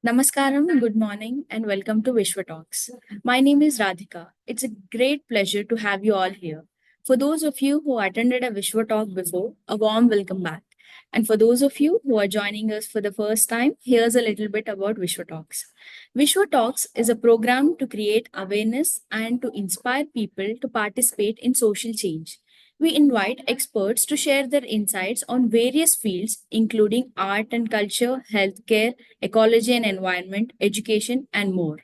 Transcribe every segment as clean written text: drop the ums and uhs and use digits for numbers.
Namaskaram, good morning, and welcome to Vishwa Talks. My name is Radhika. It's a great pleasure to have you all here. For those of you who attended a Vishwa Talk before, a warm welcome back. And for those of you who are joining us for the first time, here's a little bit about Vishwa Talks. Vishwa Talks is a program to create awareness and to inspire people to participate in social change. We invite experts to share their insights on various fields, including art and culture, healthcare, ecology and environment, education, and more.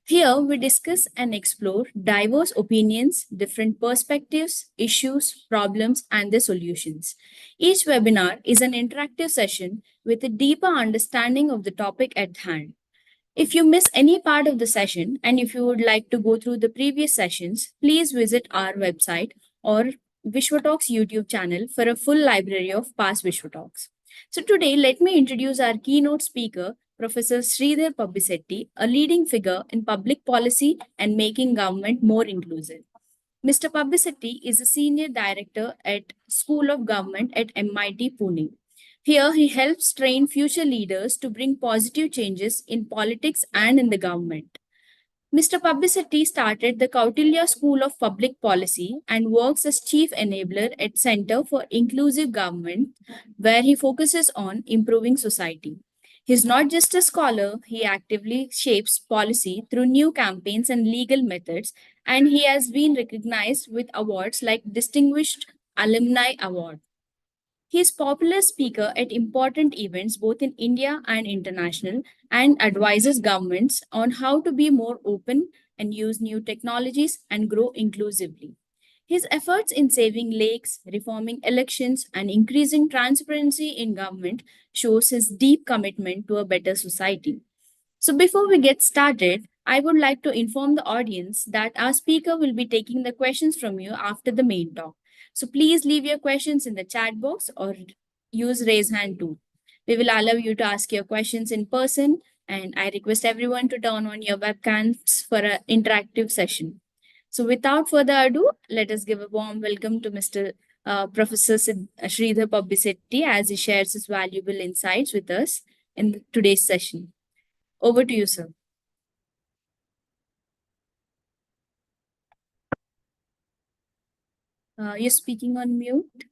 Here, we discuss and explore diverse opinions, different perspectives, issues, problems, and their solutions. Each webinar is an interactive session with a deeper understanding of the topic at hand. If you miss any part of the session and if you would like to go through the previous sessions, please visit our website or Vishwatalks YouTube channel for a full library of past Vishwatalks. So today, let me introduce our keynote speaker, Professor Sridhar Pabbisetti, a leading figure in public policy and making government more inclusive. Mr. Pabbisetti is a senior director at School of Government at MIT Pune. Here, he helps train future leaders to bring positive changes in politics and in the government. Mr. Pabbisetti started the Kautilya School of Public Policy and works as chief enabler at Center for Inclusive Government, where he focuses on improving society. He's not just a scholar, he actively shapes policy through new campaigns and legal methods, and he has been recognized with awards like Distinguished Alumni Award. He is popular speaker at important events both in India and international and advises governments on how to be more open and use new technologies and grow inclusively. His efforts in saving lakes, reforming elections, and increasing transparency in government shows his deep commitment to a better society. So before we get started, I would like to inform the audience that our speaker will be taking the questions from you after the main talk. So please leave your questions in the chat box or use raise hand too. We will allow you to ask your questions in person, and I request everyone to turn on your webcams for an interactive session. So without further ado, let us give a warm welcome to Mr. Professor Sridhar Pabbisetti as he shares his valuable insights with us in today's session. Over to you, sir. You're speaking on mute.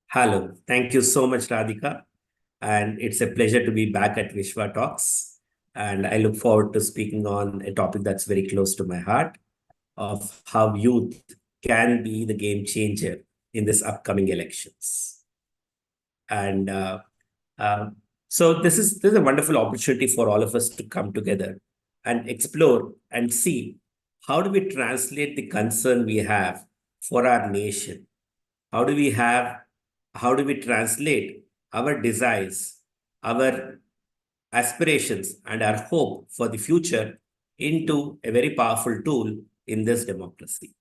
Hello. Thank you so much, Radhika. And it's a pleasure to be back at Vishwa Talks. And I look forward to speaking on a topic that's very close to my heart of how youth can be the game changer in this upcoming elections. And so this is a wonderful opportunity for all of us to come together and explore and see how do we translate the concern we have for our nation. How do we translate our desires, our aspirations, and our hope for the future into a very powerful tool in this democracy?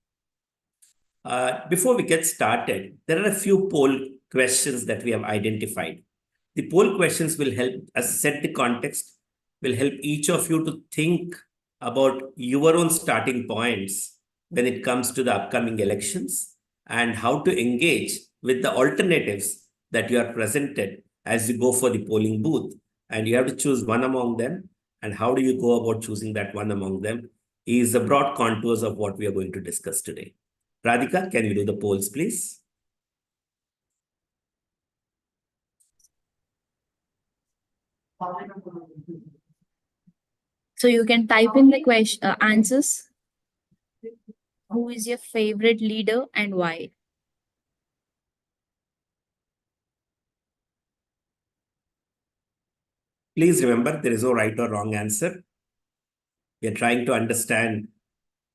Before we get started, there are a few poll questions that we have identified. The poll questions will help us set the context, will help each of you to think about your own starting points when it comes to the upcoming elections and how to engage with the alternatives that you are presented as you go for the polling booth. And you have to choose one among them. And how do you go about choosing that one among them is the broad contours of what we are going to discuss today. Radhika, can you do the polls, please? So you can type in the answers. Who is your favorite leader and why? Please remember, there is no right or wrong answer. We are trying to understand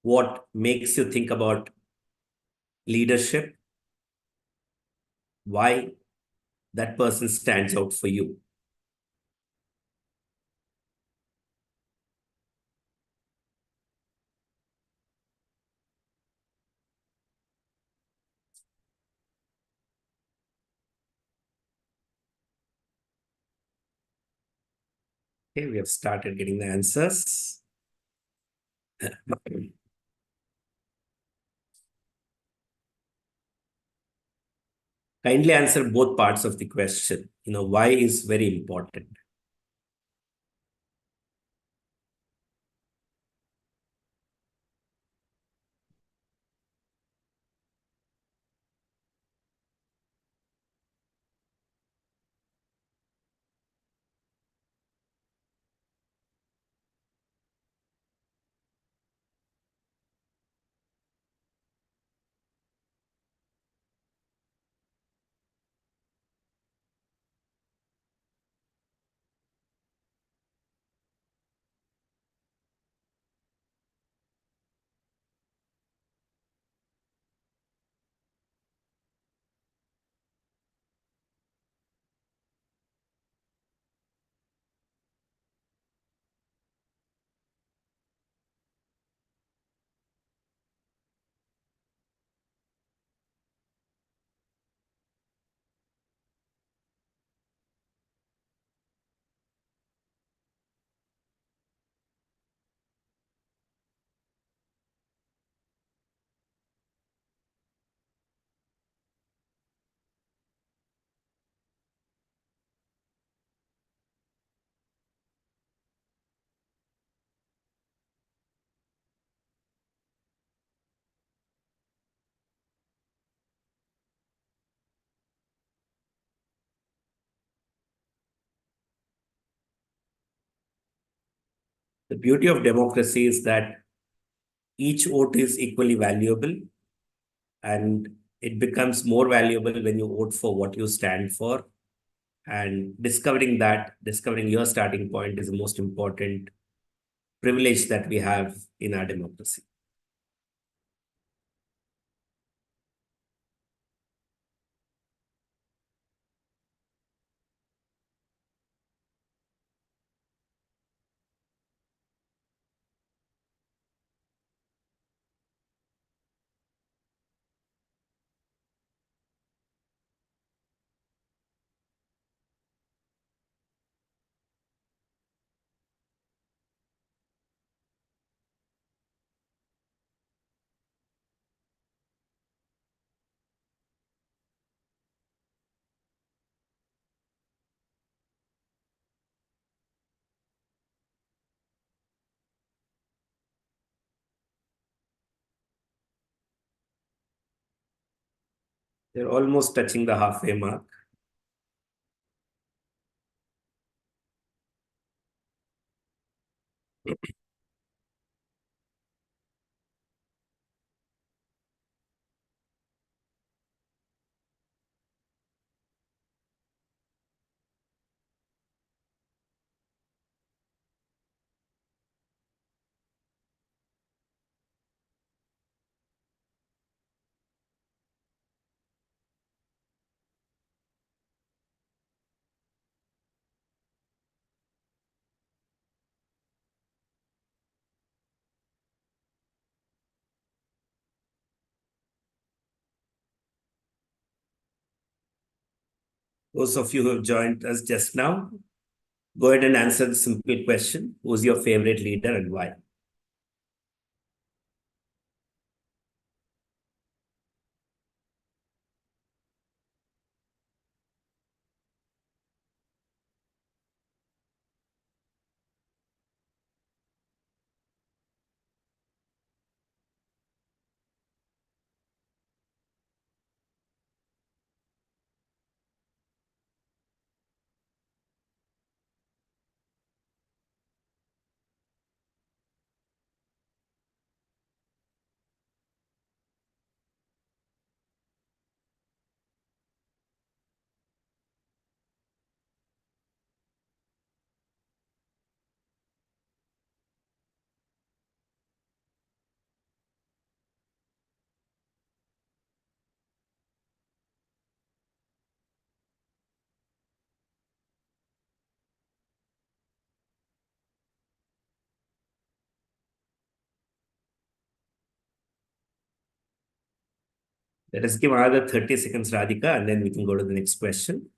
what makes you think about leadership, why that person stands out for you. Okay, we have started getting the answers. Kindly answer both parts of the question. Why is very important. The beauty of democracy is that each vote is equally valuable, and it becomes more valuable when you vote for what you stand for. And discovering your starting point is the most important privilege that we have in our democracy. They're almost touching the halfway mark. Those of you who have joined us just now, go ahead and answer the simple question: who's your favorite leader and why? Let us give another 30 seconds, Radhika, and then we can go to the next question.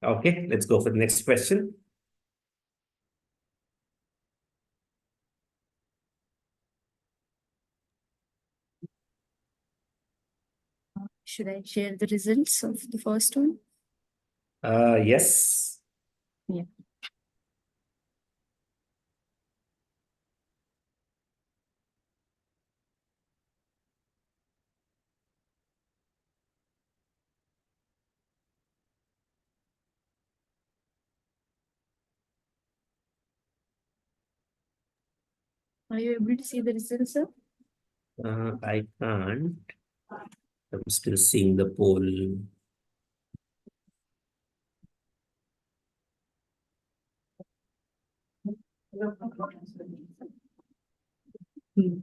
Okay, let's go for the next question. Should I share the results of the first one? Yes. Yeah. Are you able to see the results, sir? I can't. I'm still seeing the poll. Hmm.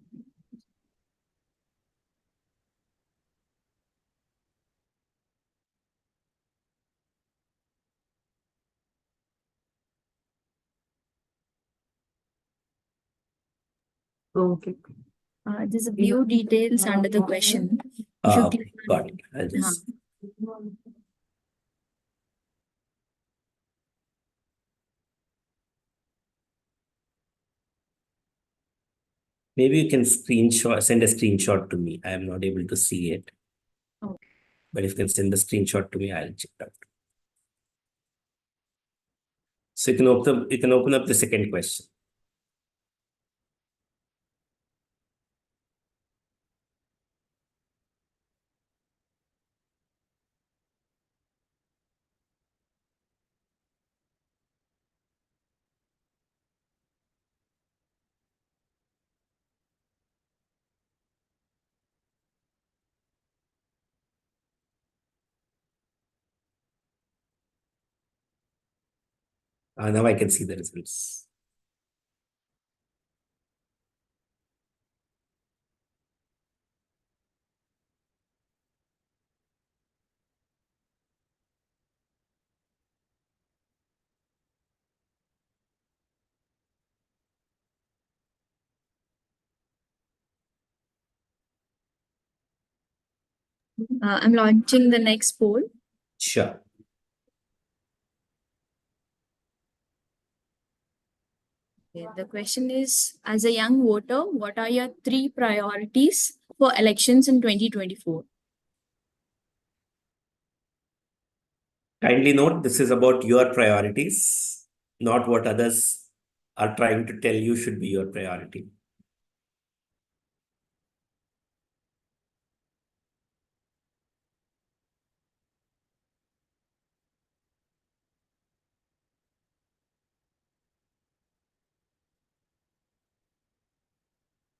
Okay. There's a few details under the question. If you click Okay, got it. I'll on, just. Maybe you can send a screenshot to me. I am not able to see it. okay. But if you can send a screenshot to me, I'll check it out. So you can open up the second question. Now I can see the results. I'm launching the next poll. Sure. Okay, the question is, as a young voter, what are your three priorities for elections in 2024? Kindly note, this is about your priorities, not what others are trying to tell you should be your priority.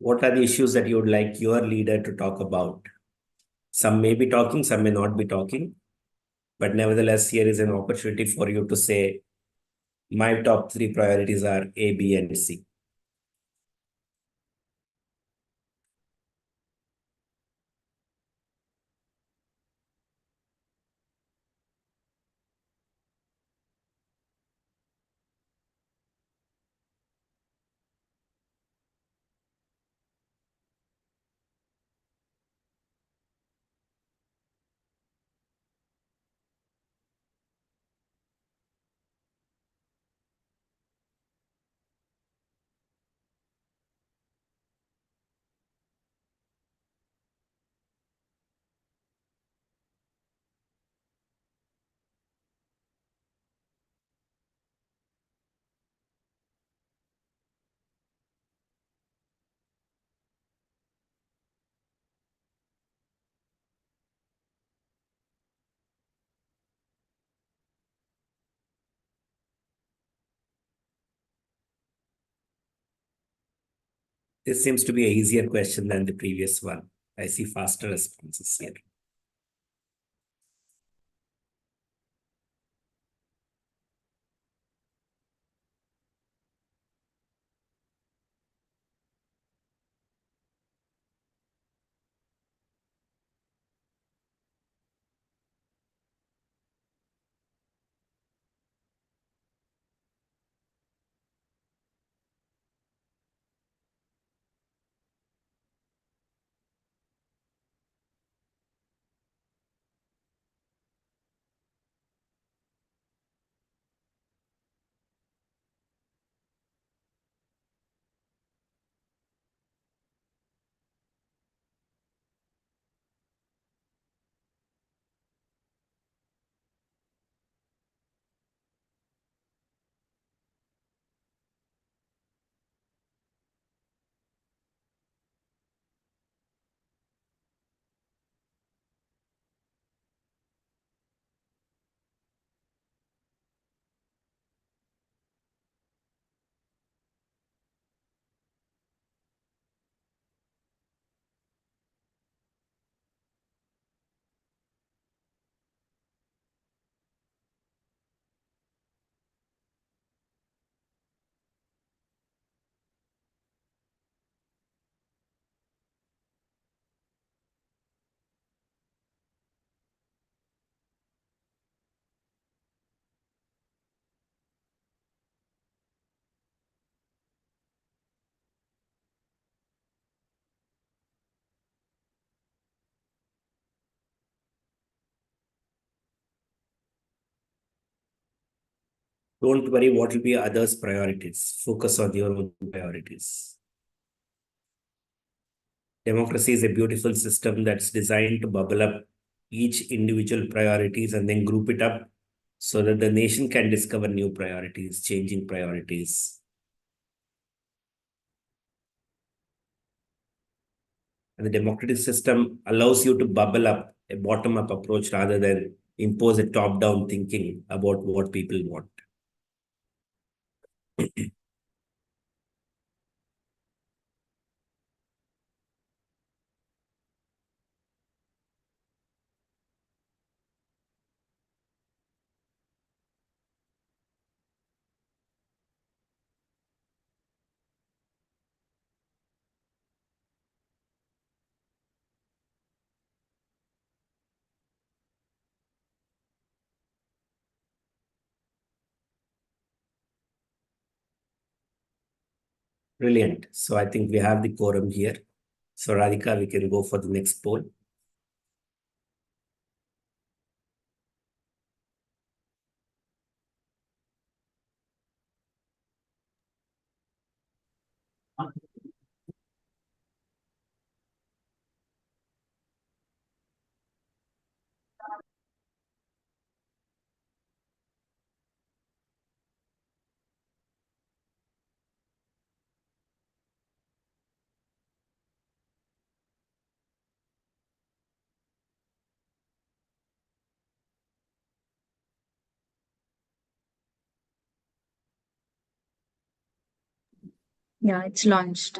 What are the issues that you would like your leader to talk about? Some may be talking, some may not be talking. But nevertheless, here is an opportunity for you to say, my top three priorities are A, B, and C. This seems to be an easier question than the previous one. I see faster responses here. Don't worry what will be others' priorities. Focus on your own priorities. Democracy is a beautiful system that's designed to bubble up each individual priorities and then group it up so that the nation can discover new priorities, changing priorities. And the democratic system allows you to bubble up a bottom-up approach rather than impose a top-down thinking about what people want. Brilliant. So I think we have the quorum here. So Radhika, we can go for the next poll. Yeah, it's launched.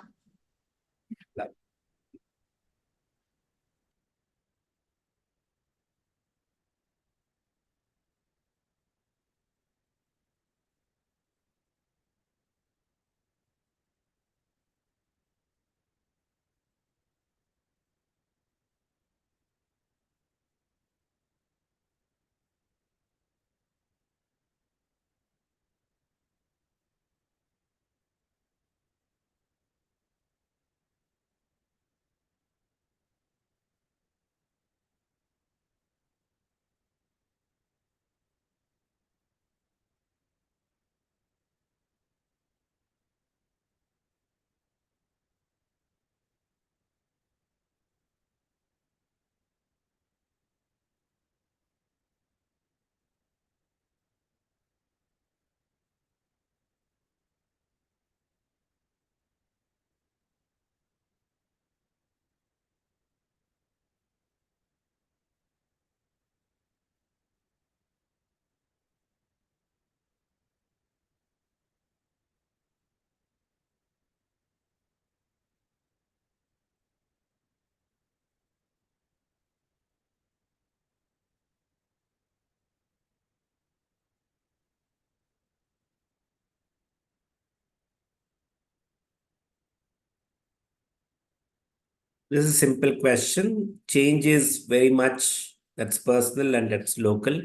This is a simple question. Change is very much that's personal and that's local.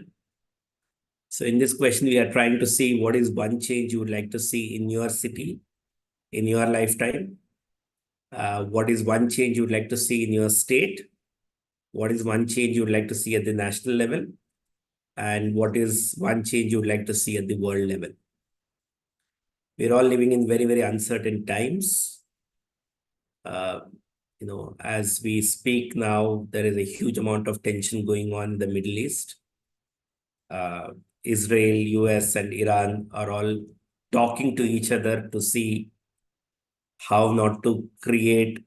So in this question, we are trying to see what is one change you would like to see in your city, in your lifetime. What is one change you would like to see in your state? What is one change you would like to see at the national level? And what is one change you would like to see at the world level? We're all living in very, very uncertain times. Uh, as we speak now, there is a huge amount of tension going on in the Middle East. Israel, US, and Iran are all talking to each other to see how not to create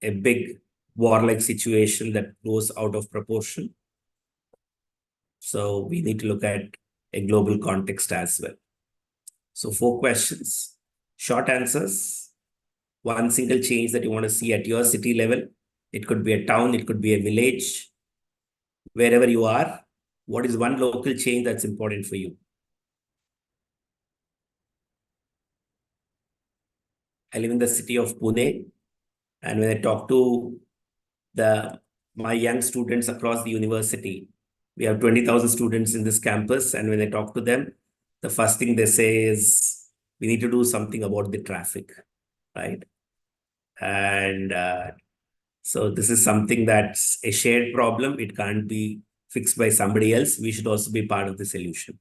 a big warlike situation that goes out of proportion. So we need to look at a global context as well. So 4 questions, short answers, one single change that you want to see at your city level. It could be a town, it could be a village, wherever you are. What is one local change that's important for you? I live in the city of Pune, and when I talk to my young students across the university, we have 20,000 students in this campus, and when I talk to them, the first thing they say is we need to do something about the traffic, right? And so this is something that's a shared problem. It can't be fixed by somebody else. We should also be part of the solution.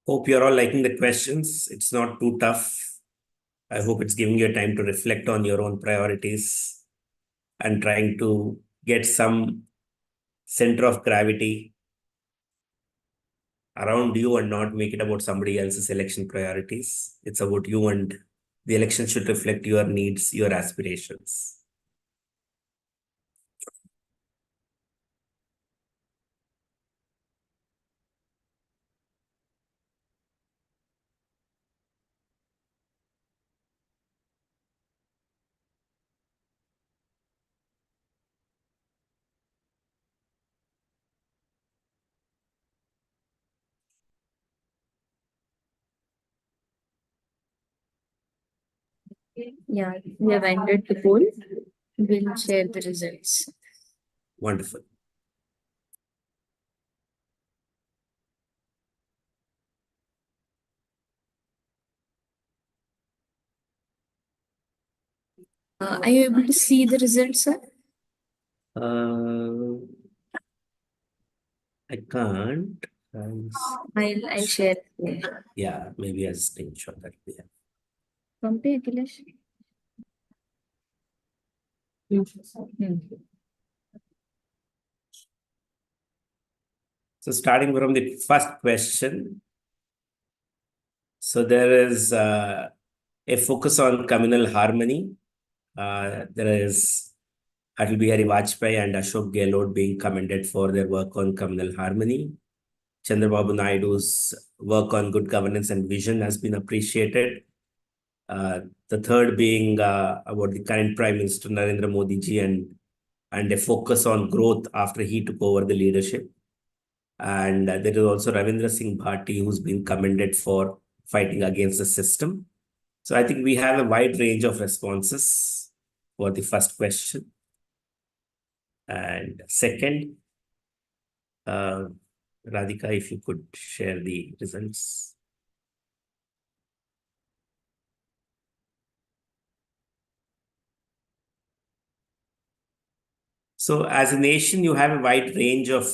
Hope you're all liking the questions. It's not too tough. I hope it's giving you time to reflect on your own priorities and trying to get some center of gravity around you and not make it about somebody else's election priorities. It's about you, and the election should reflect your needs, your aspirations. Yeah, we have ended the poll. We'll share the results. Wonderful. Are you able to see the results, sir? Uh, I can't. I'll share. Yeah, maybe as a screenshot that we have. From पे Akhilesh. So starting from the first question, so there is a focus on communal harmony. There is Atal Bihari Vajpayee and Ashok Gehlot being commended for their work on communal harmony. Chandrababu Naidu's work on good governance and vision has been appreciated. The third being about the current Prime Minister Narendra Modi ji and a focus on growth after he took over the leadership. And there is also Ravindra Singh Bhati, who's been commended for fighting against the system. So I think we have a wide range of responses for the first question. And second, Radhika, if you could share the results. So as a nation, you have a wide range of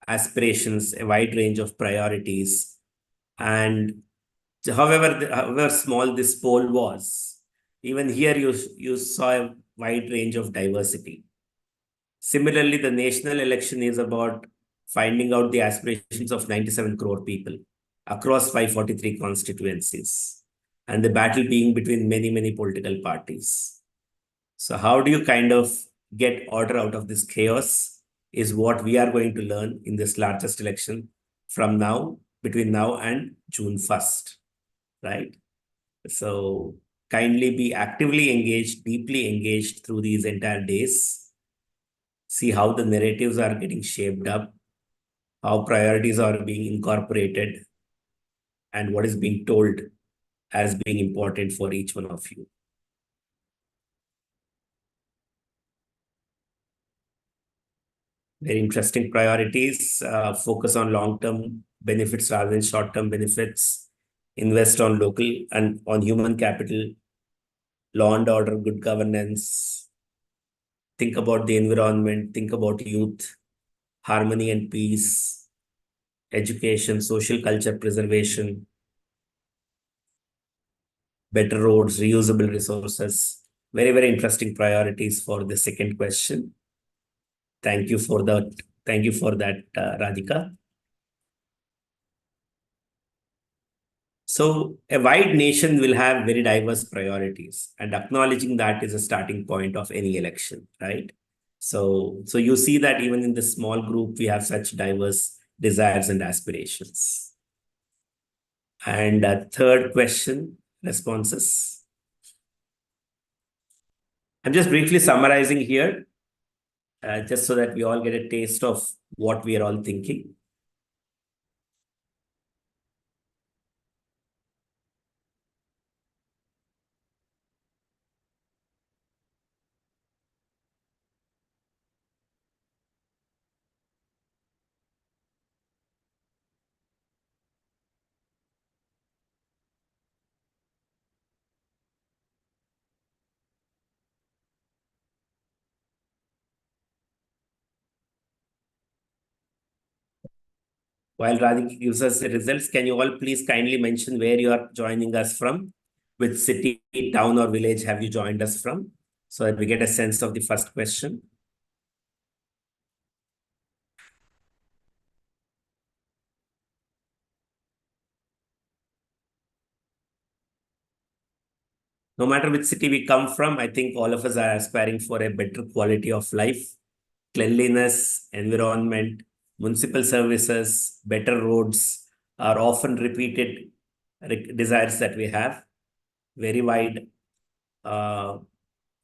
aspirations, a wide range of priorities. And however small this poll was, even here you saw a wide range of diversity. Similarly, the national election is about finding out the aspirations of 97 crore people across 543 constituencies, and the battle being between many, many political parties. So how do you kind of get order out of this chaos is what we are going to learn in this largest election from now, between now and June 1st, right? So kindly be actively engaged, deeply engaged through these entire days. See how the narratives are getting shaped up, how priorities are being incorporated, and what is being told as being important for each one of you. Very interesting priorities. Focus on long-term benefits rather than short-term benefits. Invest on local and on human capital, law and order, good governance. Think about the environment. Think about youth, harmony and peace, education, social culture preservation, better roads, reusable resources. Very, very interesting priorities for the second question. Thank you for that. Thank you for that, Radhika. So a wide nation will have very diverse priorities, and acknowledging that is a starting point of any election, right? So you see that even in the small group, we have such diverse desires and aspirations. And third question, responses. I'm just briefly summarizing here, just so that we all get a taste of what we are all thinking. While Radhika gives us the results, can you all please kindly mention where you are joining us from? Which city, town, or village have you joined us from? So that we get a sense of the first question. No matter which city we come from, I think all of us are aspiring for a better quality of life, cleanliness, environment, municipal services, better roads are often repeated desires that we have. Very wide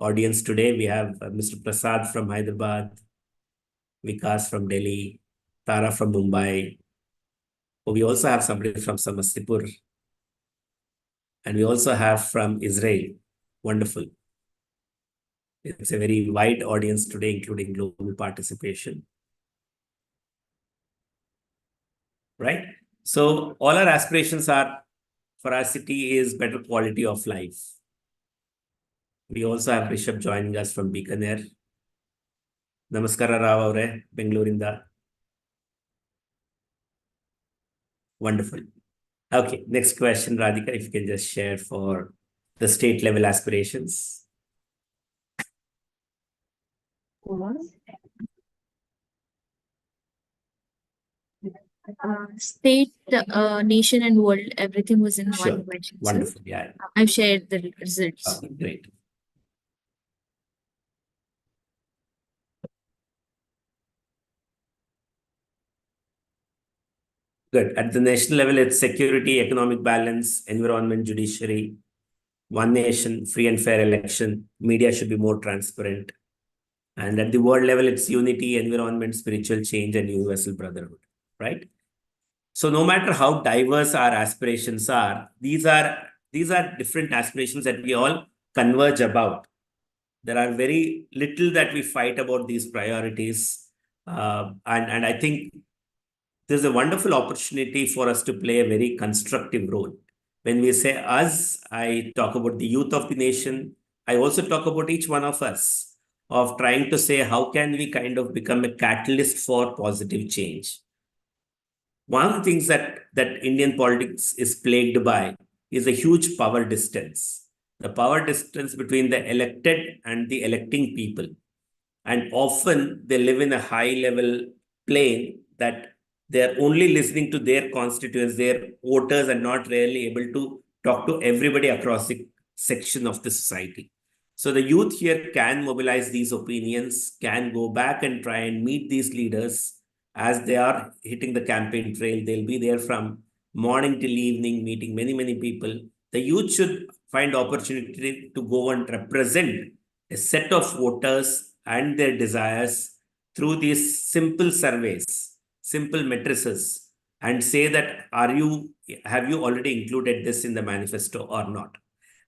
audience today. We have Mr. Prasad from Hyderabad, Vikas from Delhi, Tara from Mumbai. We also have somebody from Samastipur. And we also have from Israel. Wonderful. It's a very wide audience today, including global participation. Right? So all our aspirations are for our city is better quality of life. We also have Rishabh joining us from Bikaner. Namaskara Rao avare, Bengalurinda. Wonderful. Okay, next question, Radhika, if you can just share for the state level aspirations. State, nation, and world, everything was in Sure. one question. Wonderful. Yeah. I've shared the results. Okay, great. Good. At the national level, it's security, economic balance, environment, judiciary, one nation, free and fair election. Media should be more transparent. And at the world level, it's unity, environment, spiritual change, and universal brotherhood, right? So no matter how diverse our aspirations are, these are different aspirations that we all converge about. There are very little that we fight about these priorities. And I think there's a wonderful opportunity for us to play a very constructive role. When we say us, I talk about the youth of the nation. I also talk about each one of us, of trying to say, how can we kind of become a catalyst for positive change? One of the things that Indian politics is plagued by is a huge power distance. The power distance between the elected and the electing people. And often they live in a high level plane that they're only listening to their constituents, their voters, and not really able to talk to everybody across the section of the society. So the youth here can mobilize these opinions, can go back and try and meet these leaders as they are hitting the campaign trail. They'll be there from morning till evening, meeting many, many people. The youth should find opportunity to go and represent a set of voters and their desires through these simple surveys, simple matrices, and say that have you already included this in the manifesto or not?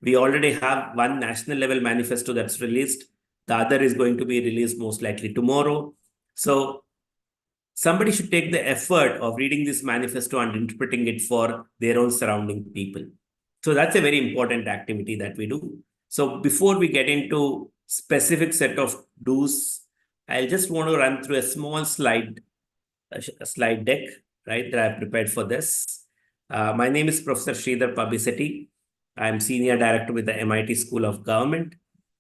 We already have one national level manifesto that's released. The other is going to be released most likely tomorrow. So somebody should take the effort of reading this manifesto and interpreting it for their own surrounding people. So that's a very important activity that we do. So before we get into specific set of do's, I'll just want to run through a small slide deck, right, that I've prepared for this. My name is Professor Sridhar Pabisetti. I'm Senior Director with the MIT School of Government.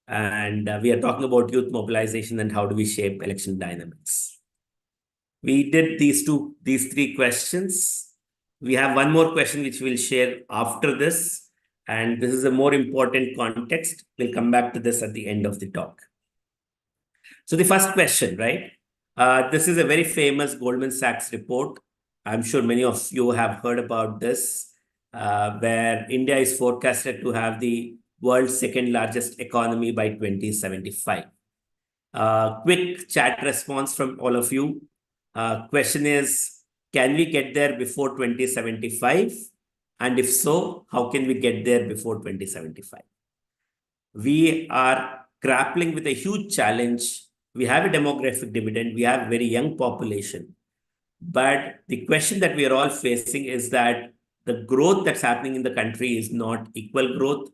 And we are talking about youth mobilization and how do we shape election dynamics. We did these three questions. We have one more question which we'll share after this. And this is a more important context. We'll come back to this at the end of the talk. So the first question, right? This is a very famous Goldman Sachs report. I'm sure many of you have heard about this, where India is forecasted to have the world's second largest economy by 2075. Quick chat response from all of you. Question is, can we get there before 2075? And if so, how can we get there before 2075? We are grappling with a huge challenge. We have a demographic dividend. We have a very young population. But the question that we are all facing is that the growth that's happening in the country is not equal growth.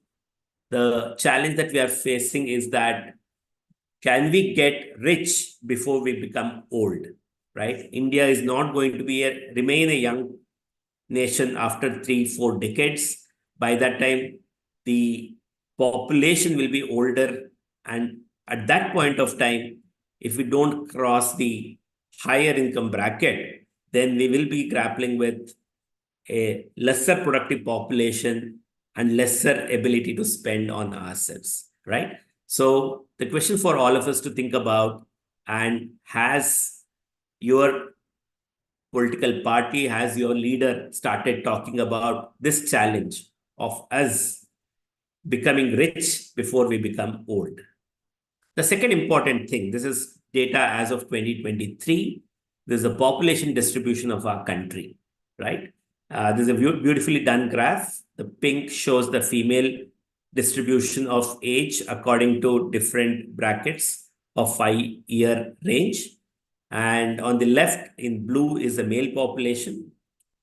The challenge that we are facing is that can we get rich before we become old? right? India is not going to remain a young nation after 3-4 decades. By that time, the population will be older. And at that point of time, if we don't cross the higher income bracket, then we will be grappling with a lesser productive population and lesser ability to spend on ourselves, right? So the question for all of us to think about, and has your political party, has your leader started talking about this challenge of us becoming rich before we become old? The second important thing, this is data as of 2023. This is a population distribution of our country, right? This is a beautifully done graph. The pink shows the female distribution of age according to different brackets of 5-year range. And on the left in blue is the male population.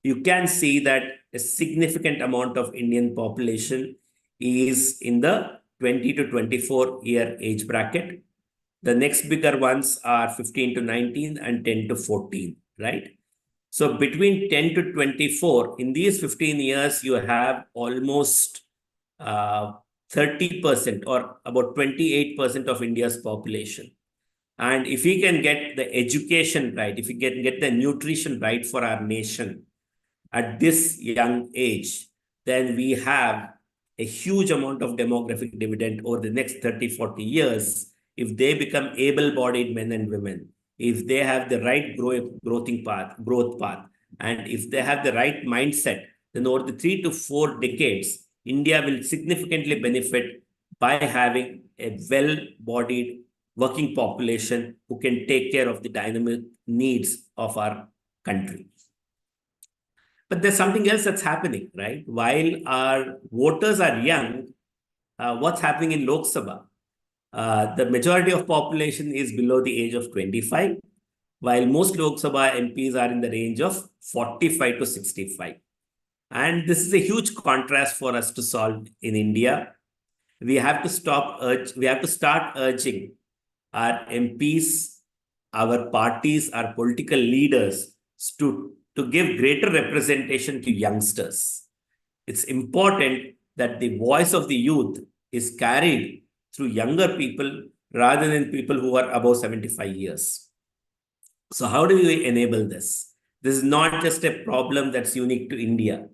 You can see that a significant amount of Indian population is in the 20 to 24-year age bracket. The next bigger ones are 15 to 19 and 10 to 14, right? So between 10 to 24, in these 15 years, you have almost 30% or about 28% of India's population. And if we can get the education right, if we can get the nutrition right for our nation at this young age, then we have a huge amount of demographic dividend over the next 30, 40 years. If they become able-bodied men and women, if they have the right growth path, and if they have the right mindset, then over the 3 to 4 decades, India will significantly benefit by having a well-bodied working population who can take care of the dynamic needs of our country. But there's something else that's happening, right? While our voters are young, what's happening in Lok Sabha? The majority of population is below the age of 25, while most Lok Sabha MPs are in the range of 45 to 65. And this is a huge contrast for us to solve in India. We have to start urging our MPs, our parties, our political leaders to give greater representation to youngsters. It's important that the voice of the youth is carried through younger people rather than people who are above 75 years. So how do we enable this? This is not just a problem that's unique to India.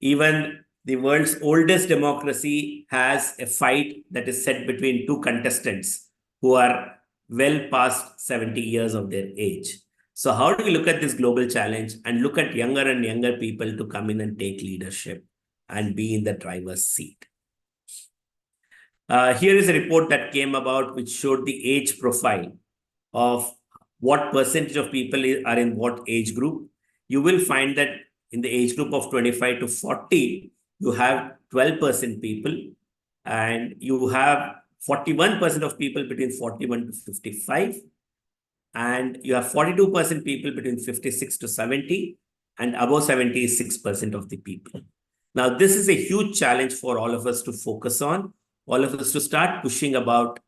Even the world's oldest democracy has a fight that is set between two contestants who are well past 70 years of their age. So how do we look at this global challenge and look at younger and younger people to come in and take leadership and be in the driver's seat? Here is a report that came about which showed the age profile of what percentage of people are in what age group. You will find that in the age group of 25 to 40, you have 12% people, and you have 41% of people between 41 to 55, and you have 42% people between 56 to 70, and above 70 is 6% of the people. Now, this is a huge challenge for all of us to focus on, all of us to start pushing about,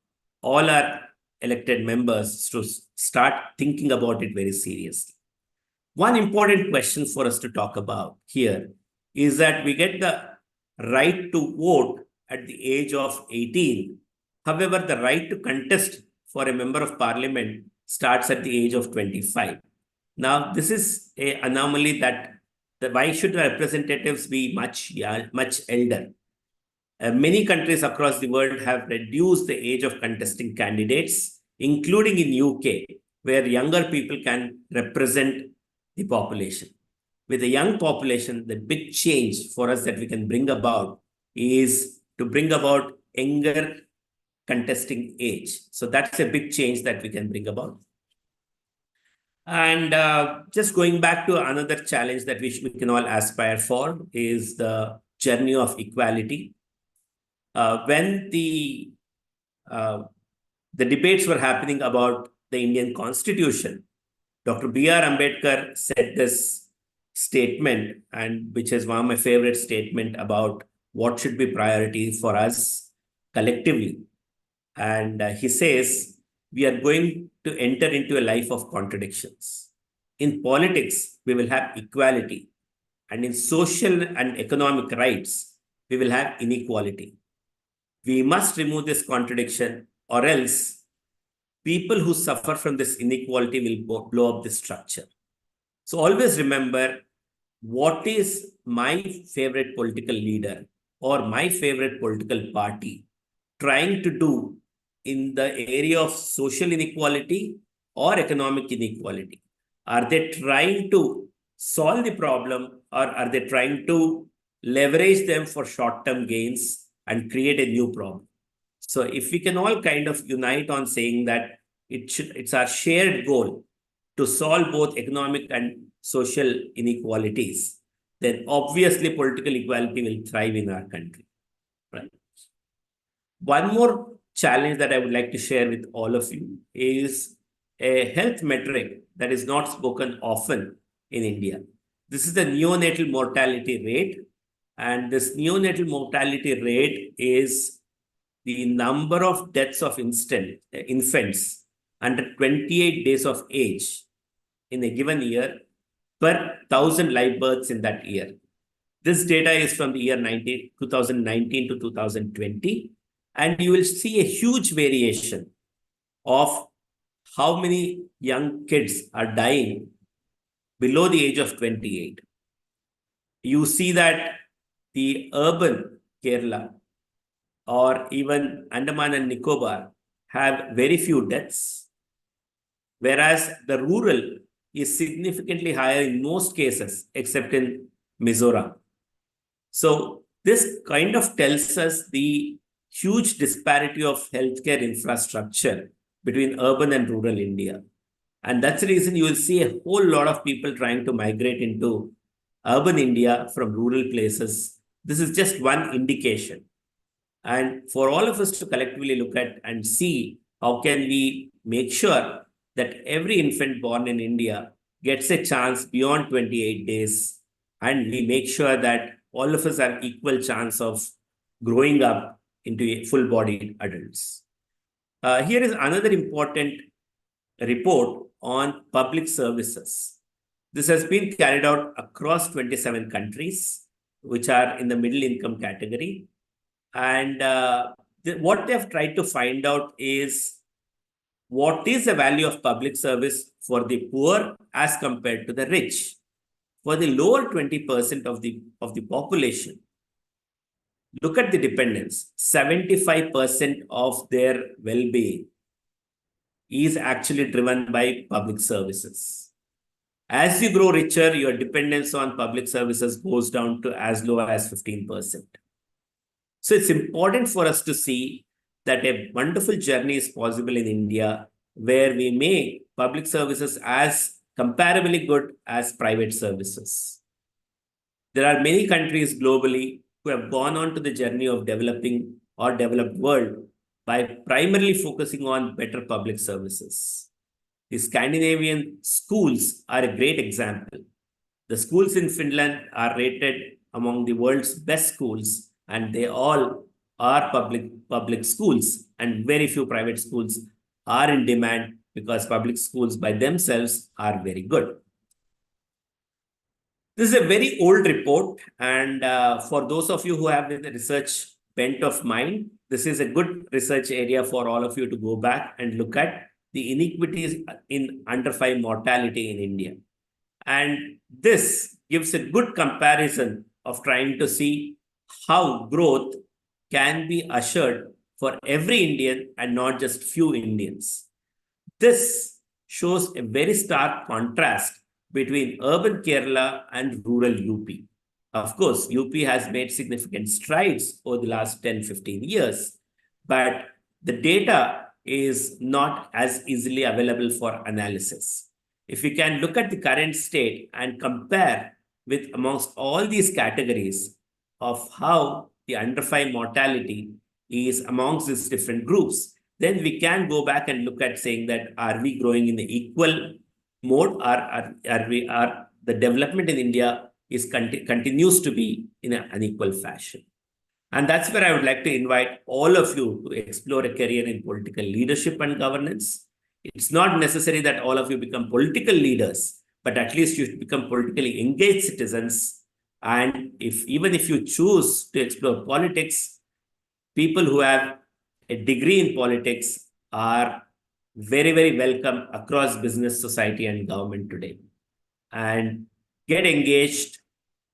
all our elected members to start thinking about it very seriously. One important question for us to talk about here is that we get the right to vote at the age of 18. However, the right to contest for a member of parliament starts at the age of 25. Now, this is an anomaly that why should representatives be much elder? Many countries across the world have reduced the age of contesting candidates, including in UK, where younger people can represent the population. With a young population, the big change for us that we can bring about is to bring about younger contesting age. So that's a big change that we can bring about. And just going back to another challenge that we can all aspire for is the journey of equality. When the debates were happening about the Indian Constitution, Dr. B.R. Ambedkar said this statement, and which is one of my favorite statements about what should be priority for us collectively. And he says, we are going to enter into a life of contradictions. In politics, we will have equality. And in social and economic rights, we will have inequality. We must remove this contradiction, or else people who suffer from this inequality will blow up the structure. So always remember, what is my favorite political leader or my favorite political party trying to do in the area of social inequality or economic inequality? Are they trying to solve the problem, or are they trying to leverage them for short-term gains and create a new problem? So if we can all kind of unite on saying that it's our shared goal to solve both economic and social inequalities, then obviously political equality will thrive in our country. Right. One more challenge that I would like to share with all of you is a health metric that is not spoken often in India. This is the neonatal mortality rate. And this neonatal mortality rate is the number of deaths of infants under 28 days of age in a given year per 1,000 live births in that year. This data is from the year 2019 to 2020. And you will see a huge variation of how many young kids are dying below the age of 28. You see that the urban Kerala or even Andaman and Nicobar have very few deaths, whereas the rural is significantly higher in most cases, except in Mizoram. So this kind of tells us the huge disparity of healthcare infrastructure between urban and rural India. And that's the reason you will see a whole lot of people trying to migrate into urban India from rural places. This is just one indication. And for all of us to collectively look at and see how can we make sure that every infant born in India gets a chance beyond 28 days, and we make sure that all of us have equal chance of growing up into full-bodied adults. Here is another important report on public services. This has been carried out across 27 countries, which are in the middle income category. And what they've tried to find out is what is the value of public service for the poor as compared to the rich. For the lower 20% of the population, look at the dependence. 75% of their well-being is actually driven by public services. As you grow richer, your dependence on public services goes down to as low as 15%. So it's important for us to see that a wonderful journey is possible in India, where we make public services as comparably good as private services. There are many countries globally who have gone on to the journey of developing or developed world by primarily focusing on better public services. The Scandinavian schools are a great example. The schools in Finland are rated among the world's best schools, and they all are public schools, and very few private schools are in demand because public schools by themselves are very good. This is a very old report, and for those of you who have the research bent of mind, this is a good research area for all of you to go back and look at the inequities in under 5 mortality in India. And this gives a good comparison of trying to see how growth can be assured for every Indian and not just few Indians. This shows a very stark contrast between urban Kerala and rural UP. Of course, UP has made significant strides over the last 10-15 years, but the data is not as easily available for analysis. If we can look at the current state and compare with amongst all these categories of how the under 5 mortality is amongst these different groups, then we can go back and look at saying that are we growing in the equal mode, or the development in India is continues to be in an unequal fashion. And that's where I would like to invite all of you to explore a career in political leadership and governance. It's not necessary that all of you become political leaders, but at least you become politically engaged citizens. And even if you choose to explore politics, people who have a degree in politics are very, very welcome across business, society, and government today. And get engaged,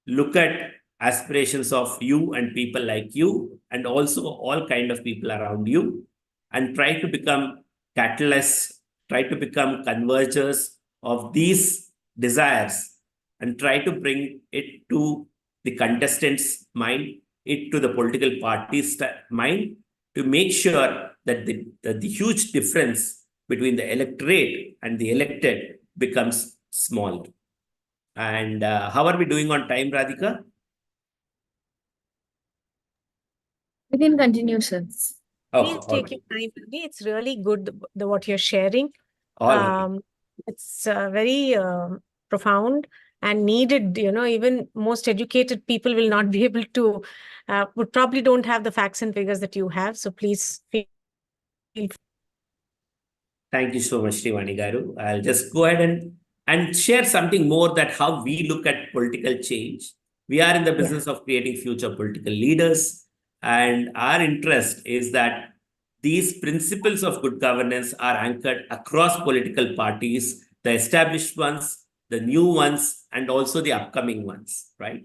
look at aspirations of you and people like you, and also all kind of people around you, and try to become catalysts, try to become convergers of these desires, and try to bring it to the contestants' mind, it to the political parties' mind, to make sure that the huge difference between the electorate and the elected becomes small. And how are we doing on time, Radhika? We can continue, sir. Oh, Please all take right. your time. Ravi. It's really good what you're sharing. All right. It's very profound and needed. Even most educated people will not be able to, would probably don't have the facts and figures that you have. So please feel. Thank you so much, Srivani Garu. I'll just go ahead and share something more that how we look at political change. We are in the business of creating future political leaders, and our interest is that these principles of good governance are anchored across political parties, the established ones, the new ones, and also the upcoming ones, right?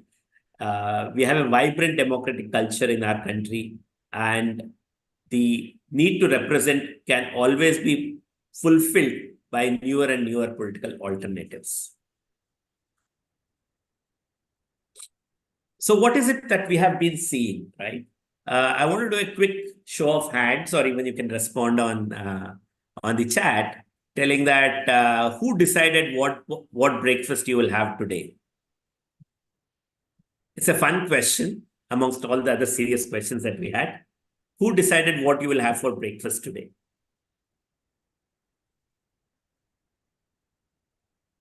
We have a vibrant democratic culture in our country, and the need to represent can always be fulfilled by newer and newer political alternatives. So what is it that we have been seeing, right? I want to do a quick show of hands, or even you can respond on the chat, telling that who decided what breakfast you will have today. It's a fun question amongst all the other serious questions that we had. Who decided what you will have for breakfast today?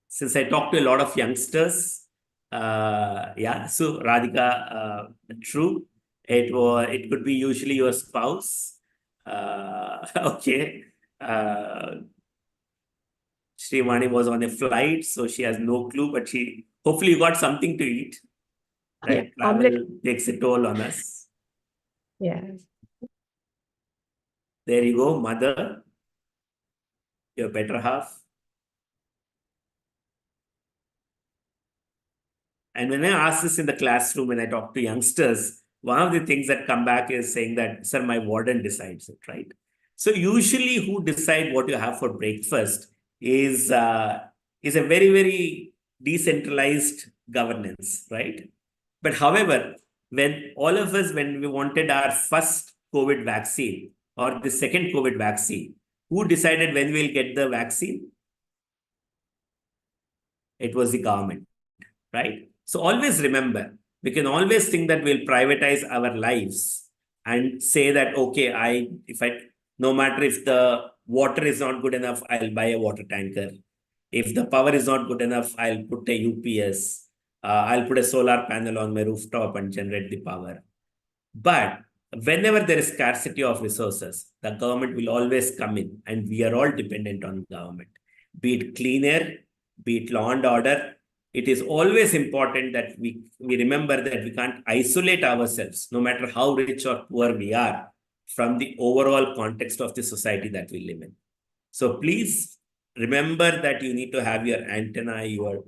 Since I talked to a lot of youngsters, yeah, so Radhika, true. It could be usually your spouse. Okay. Srivani was on a flight, so she has no clue, but she hopefully got something to eat. Right? Yeah, Travel takes a toll on us. Yeah. There you go, mother, your better half. And when I ask this in the classroom, when I talk to youngsters, one of the things that come back is saying that, sir, my warden decides it, right? So usually who decide what you have for breakfast is a very, very decentralized governance, right? But however, when all of us, when we wanted our first COVID vaccine or the second COVID vaccine, who decided when we'll get the vaccine? It was the government, right? So always remember, we can always think that we'll privatize our lives and say that, okay, no matter if the water is not good enough, I'll buy a water tanker. If the power is not good enough, I'll put a UPS. I'll put a solar panel on my rooftop and generate the power. But whenever there is scarcity of resources, the government will always come in, and we are all dependent on government. Be it clean air, be it law and order, it is always important that we remember that we can't isolate ourselves, no matter how rich or poor we are, from the overall context of the society that we live in. So please remember that you need to have your antenna, your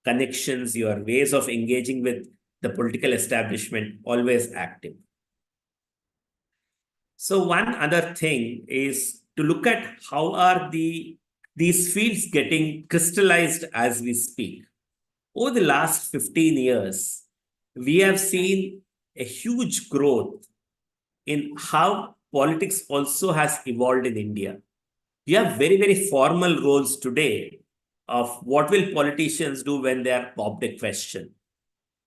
connections, your ways of engaging with the political establishment always active. So one other thing is to look at how are these fields getting crystallized as we speak. Over the last 15 years, we have seen a huge growth in how politics also has evolved in India. We have very, very formal roles today of what will politicians do when they are popped a question.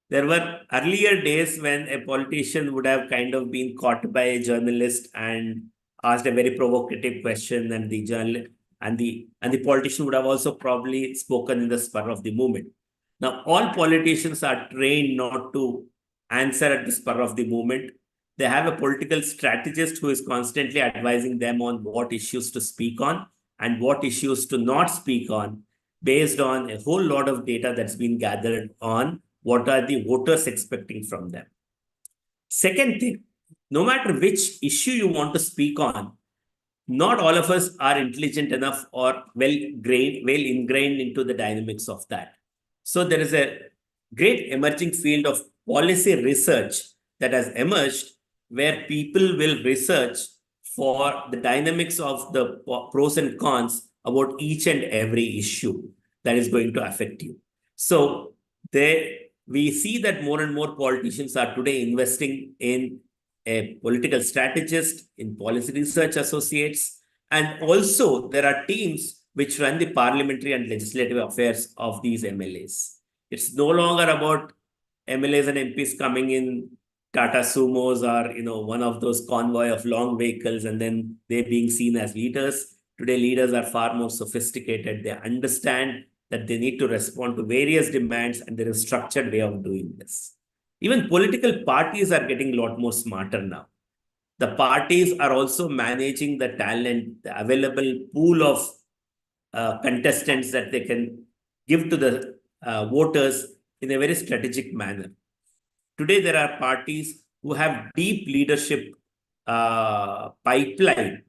There were earlier days when a politician would have kind of been caught by a journalist and asked a very provocative question, and the journalist and the politician would have also probably spoken in the spur of the moment. Now, all politicians are trained not to answer at the spur of the moment. They have a political strategist who is constantly advising them on what issues to speak on and what issues to not speak on. based on a whole lot of data that's been gathered on what are the voters expecting from them. Second thing, no matter which issue you want to speak on, not all of us are intelligent enough or well ingrained into the dynamics of that. So there is a great emerging field of policy research that has emerged where people will research for the dynamics of the pros and cons about each and every issue that is going to affect you. So we see that more and more politicians are today investing in a political strategist, in policy research associates, and also there are teams which run the parliamentary and legislative affairs of these MLAs. It's no longer about MLAs and MPs coming in Tata Sumos or one of those convoy of long vehicles and then they being seen as leaders. Today, leaders are far more sophisticated. They understand that they need to respond to various demands and there is a structured way of doing this. Even political parties are getting a lot more smarter now. The parties are also managing the talent, the available pool of contestants that they can give to the voters in a very strategic manner. Today, there are parties who have deep leadership pipeline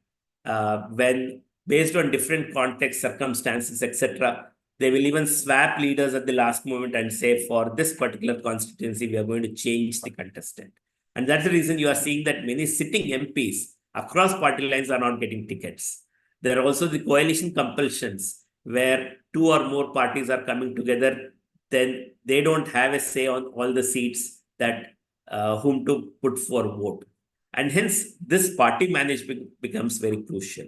when based on different contexts, circumstances, etc. They will even swap leaders at the last moment and say, for this particular constituency, we are going to change the contestant. And that's the reason you are seeing that many sitting MPs across party lines are not getting tickets. There are also the coalition compulsions where two or more parties are coming together, then they don't have a say on all the seats that whom to put for vote. And hence, this party management becomes very crucial.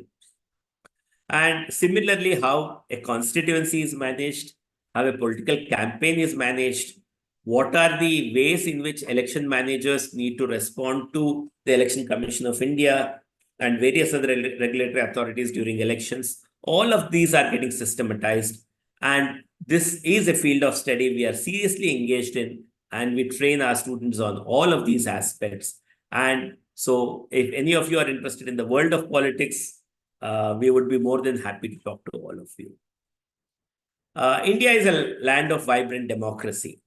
And similarly, how a constituency is managed, how a political campaign is managed, what are the ways in which election managers need to respond to the Election Commission of India and various other regulatory authorities during elections. All of these are getting systematized. And this is a field of study we are seriously engaged in, and we train our students on all of these aspects. And so if any of you are interested in the world of politics, we would be more than happy to talk to all of you. India is a land of vibrant democracy.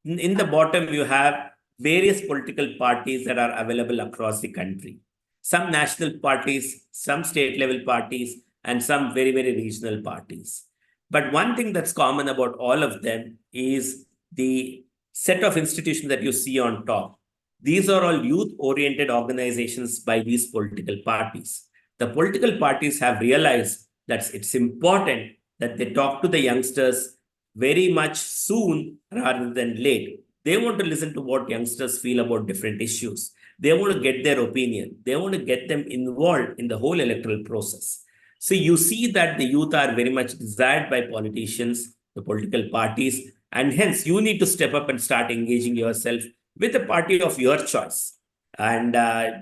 In the bottom, you have various political parties that are available across the country. Some national parties, some state level parties, and some very, very regional parties. But one thing that's common about all of them is the set of institutions that you see on top. These are all youth-oriented organizations by these political parties. The political parties have realized that it's important that they talk to the youngsters very much soon rather than late. They want to listen to what youngsters feel about different issues. They want to get their opinion. They want to get them involved in the whole electoral process. So you see that the youth are very much desired by politicians, the political parties, and hence you need to step up and start engaging yourself with a party of your choice. And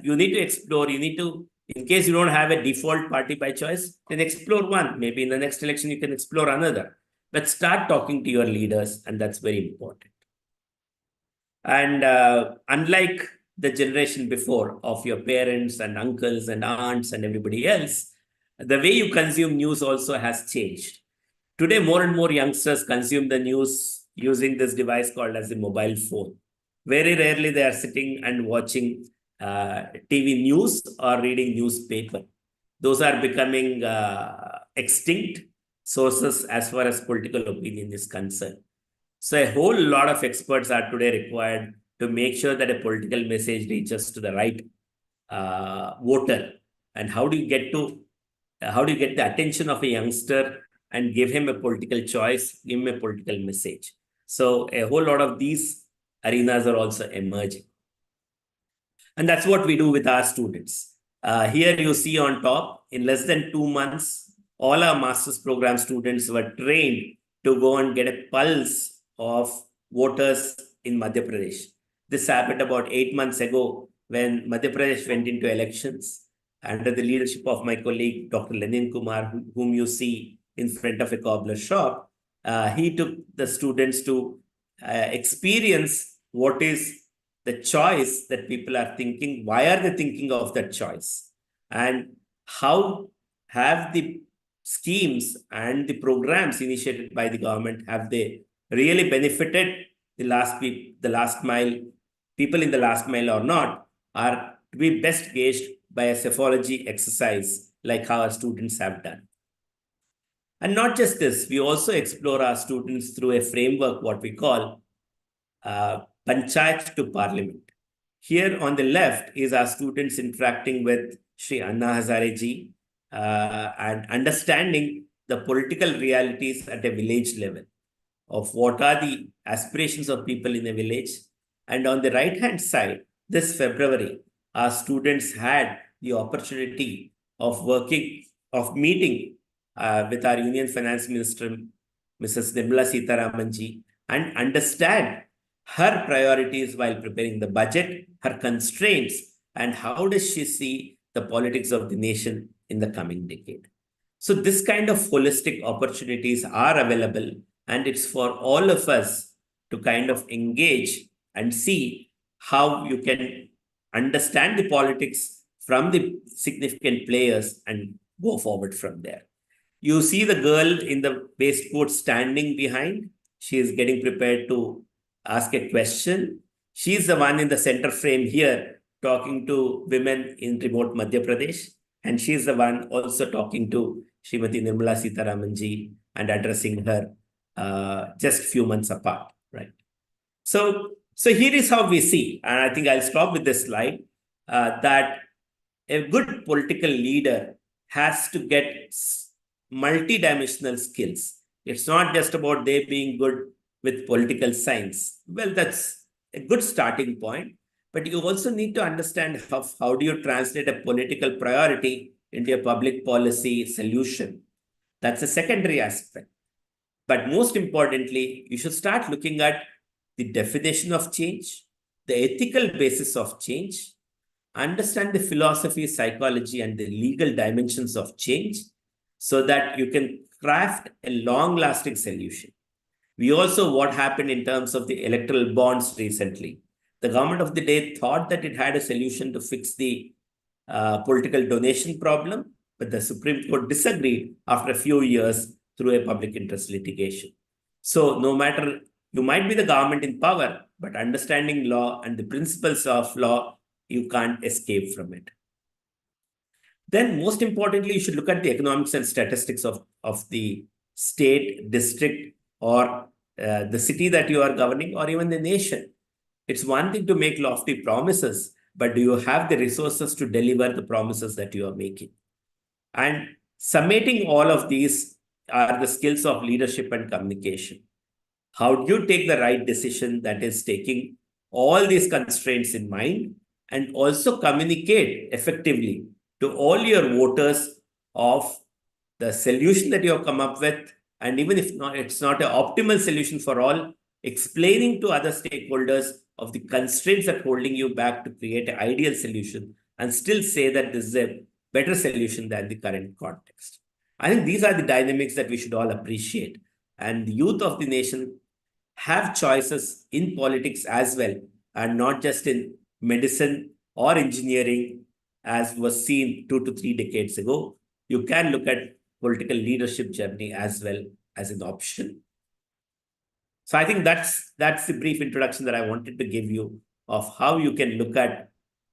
you need to explore, in case you don't have a default party by choice, then explore one. Maybe in the next election, you can explore another. But start talking to your leaders, and that's very important. And unlike the generation before of your parents and uncles and aunts and everybody else, the way you consume news also has changed. Today, more and more youngsters consume the news using this device called as the mobile phone. Very rarely they are sitting and watching TV news or reading newspaper. Those are becoming extinct sources as far as political opinion is concerned. So a whole lot of experts are today required to make sure that a political message reaches to the right voter. And how do you get the attention of a youngster and give him a political choice, give him a political message? So a whole lot of these arenas are also emerging. And that's what we do with our students. Here you see on top, in less than 2 months, all our master's program students were trained to go and get a pulse of voters in Madhya Pradesh. This happened about 8 months ago when Madhya Pradesh went into elections under the leadership of my colleague, Dr. Lenin Kumar, whom you see in front of a cobbler shop. He took the students to experience what is the choice that people are thinking, why are they thinking of that choice? And how have the schemes and the programs initiated by the government, have they really benefited the last mile people in the last mile or not, are to be best gauged by a psephology exercise like our students have done. And not just this, we also explore our students through a framework, what we call Panchayat to Parliament. Here on the left is our students interacting with Shri Anna Hazare ji and understanding the political realities at a village level of what are the aspirations of people in a village. And on the right-hand side, this February, our students had the opportunity of meeting with our Union Finance Minister, Mrs. Nirmala Sitharaman ji, and understand her priorities while preparing the budget, her constraints, and how does she see the politics of the nation in the coming decade. So this kind of holistic opportunities are available, and it's for all of us to kind of engage and see how you can understand the politics from the significant players and go forward from there. You see the girl in the waistcoat standing behind. She is getting prepared to ask a question. She's the one in the center frame here talking to women in remote Madhya Pradesh. And she's the one also talking to Srimati Nirmala Sitharaman ji and addressing her just a few months apart, right? So here is how we see, and I think I'll stop with this slide, that a good political leader has to get multidimensional skills. It's not just about they being good with political science. Well, that's a good starting point, but you also need to understand how do you translate a political priority into a public policy solution. That's a secondary aspect. But most importantly, you should start looking at the definition of change, the ethical basis of change, understand the philosophy, psychology, and the legal dimensions of change so that you can craft a long-lasting solution. We also, what happened in terms of the electoral bonds recently, the government of the day thought that it had a solution to fix the political donation problem, but the Supreme Court disagreed after a few years through a public interest litigation. So no matter, you might be the government in power, but understanding law and the principles of law, you can't escape from it. Then most importantly, you should look at the economics and statistics of the state, district, or the city that you are governing, or even the nation. It's one thing to make lofty promises, but do you have the resources to deliver the promises that you are making? And summating all of these are the skills of leadership and communication. How do you take the right decision that is taking all these constraints in mind and also communicate effectively to all your voters of the solution that you have come up with, and even if it's not an optimal solution for all, explaining to other stakeholders of the constraints that are holding you back to create an ideal solution and still say that this is a better solution than the current context. I think these are the dynamics that we should all appreciate. And the youth of the nation have choices in politics as well, and not just in medicine or engineering, as was seen 2 to 3 decades ago. You can look at political leadership journey as well as an option. So I think that's the brief introduction that I wanted to give you of how you can look at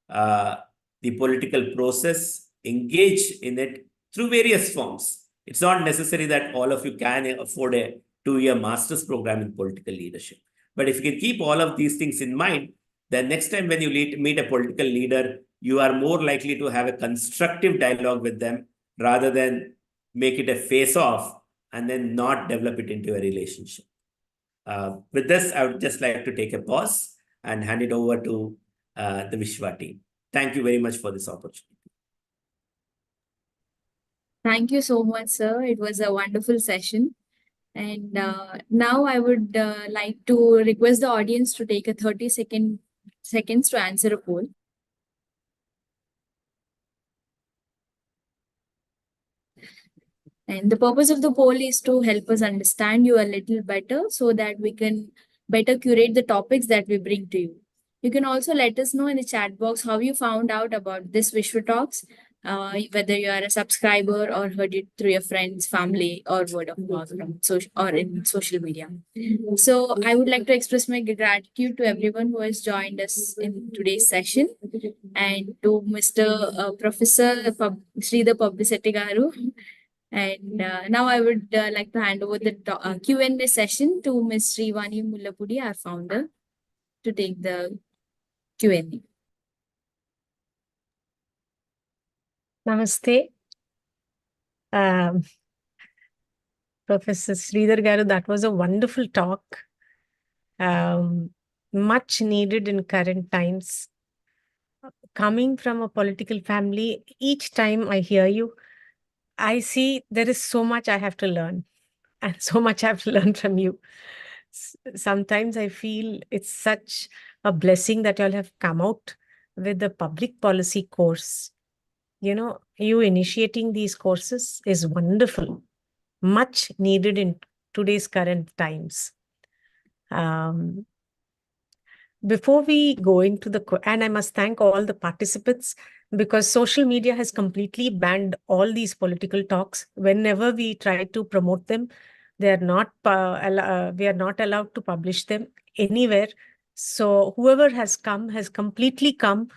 the political process, engage in it through various forms. It's not necessary that all of you can afford a 2-year master's program in political leadership. But if you can keep all of these things in mind, then next time when you meet a political leader, you are more likely to have a constructive dialogue with them rather than make it a face-off and then not develop it into a relationship. With this, I would just like to take a pause and hand it over to the Vishwa team. Thank you very much for this opportunity. Thank you so much, sir. It was a wonderful session. And now I would like to request the audience to take a 30 seconds to answer a poll. And the purpose of the poll is to help us understand you a little better so that we can better curate the topics that we bring to you. You can also let us know in the chat box how you found out about this Vishwa Talks. whether you are a subscriber or heard it through your friends, family, or word of mouth from social or in social media. So I would like to express my gratitude to everyone who has joined us in today's session and to Mr. Professor Sridhar Publicity Garu. And now I would like to hand over the Q&A session to Ms. Srivani Mullapudi, our founder, to take the Q&A. Namaste. Professor Sridhar Garu, that was a wonderful talk. Much needed in current times. Coming from a political family, each time I hear you, I see there is so much I have to learn and so much I have to learn from you. Sometimes I feel it's such a blessing that you all have come out with the public policy course. You know, you initiating these courses is wonderful, much needed in today's current times. Before we go into and I must thank all the participants because social media has completely banned all these political talks. Whenever we try to promote them, they are not, we are not allowed to publish them anywhere. So whoever has come has completely come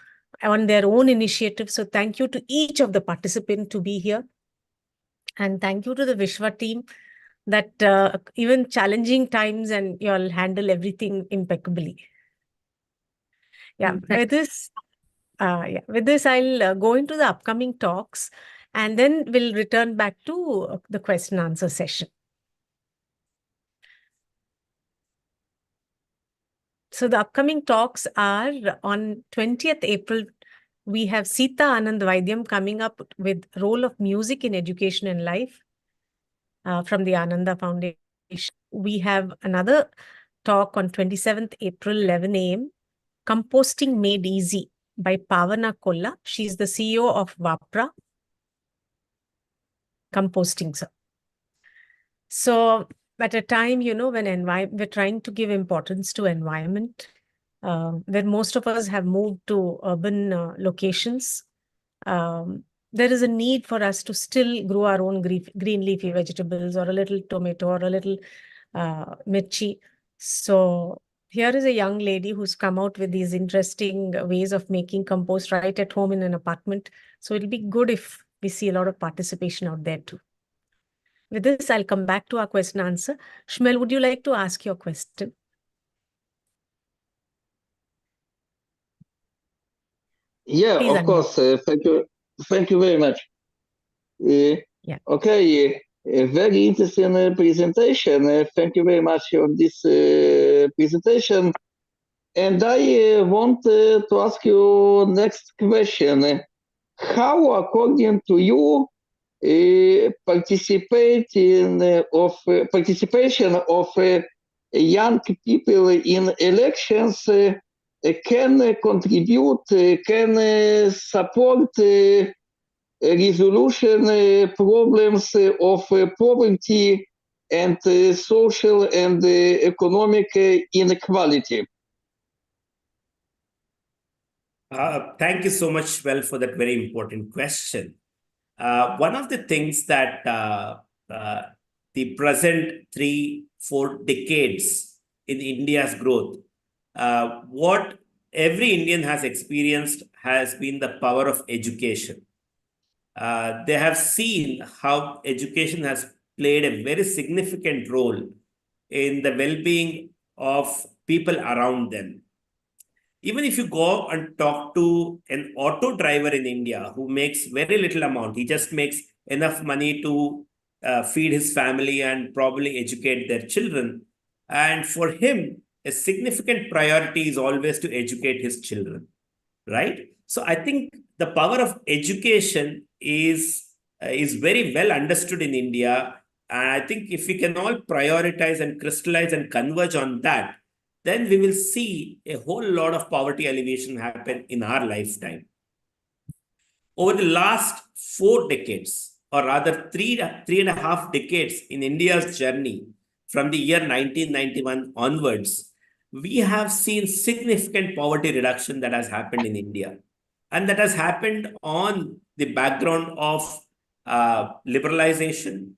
on their own initiative. So thank you to each of the participants to be here. And thank you to the Vishwa team that even challenging times and you all handle everything impeccably. Yeah, with this, I'll go into the upcoming talks and then we'll return back to the question and answer session. So the upcoming talks are on 20th April. We have Sita Anand Vaidyam coming up with role of music in education and life from the Ananda Foundation. We have another talk on 27th April, 11 a.m. Composting Made Easy by Pavana Kolla. She's the CEO of Vapra Composting. So at a time, you know, when we're trying to give importance to environment, where most of us have moved to urban locations, there is a need for us to still grow our own green leafy vegetables or a little tomato or a little mirchi. So here is a young lady who's come out with these interesting ways of making compost right at home in an apartment. So it'll be good if we see a lot of participation out there too. With this, I'll come back to our question answer. Shmel, would you like to ask your question? Yeah, Please of unmute. course. Thank you. Thank you very much. Yeah. Okay. A very interesting presentation. Thank you very much for this presentation. And I want to ask you next question. How, according to you, participation of young people in elections can contribute, can support resolution problems of poverty and social and economic inequality? Thank you so much, for that very important question. One of the things that the present 3-4 decades in India's growth, what every Indian has experienced has been the power of education. They have seen how education has played a very significant role in the well-being of people around them. Even if you go and talk to an auto driver in India who makes very little amount, he just makes enough money to feed his family and probably educate their children. And for him, a significant priority is always to educate his children, right? So I think the power of education is very well understood in India. And I think if we can all prioritize and crystallize and converge on that, then we will see a whole lot of poverty alleviation happen in our lifetime. Over the last 4 decades, or rather 3.5 decades in India's journey, from the year 1991 onwards, we have seen significant poverty reduction that has happened in India. And that has happened on the background of liberalization,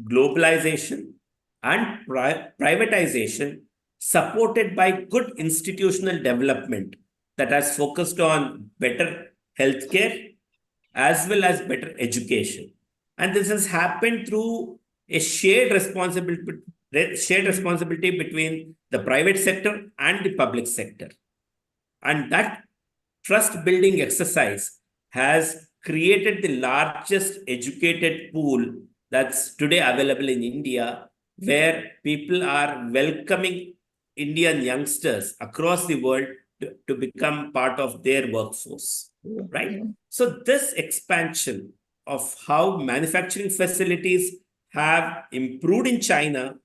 globalization, and privatization, supported by good institutional development that has focused on better healthcare as well as better education. And this has happened through a shared responsibility between the private sector and the public sector. And that trust building exercise has created the largest educated pool that's today available in India, where people are welcoming Indian youngsters across the world to become part of their workforce, right? So this expansion of how manufacturing facilities have improved in China,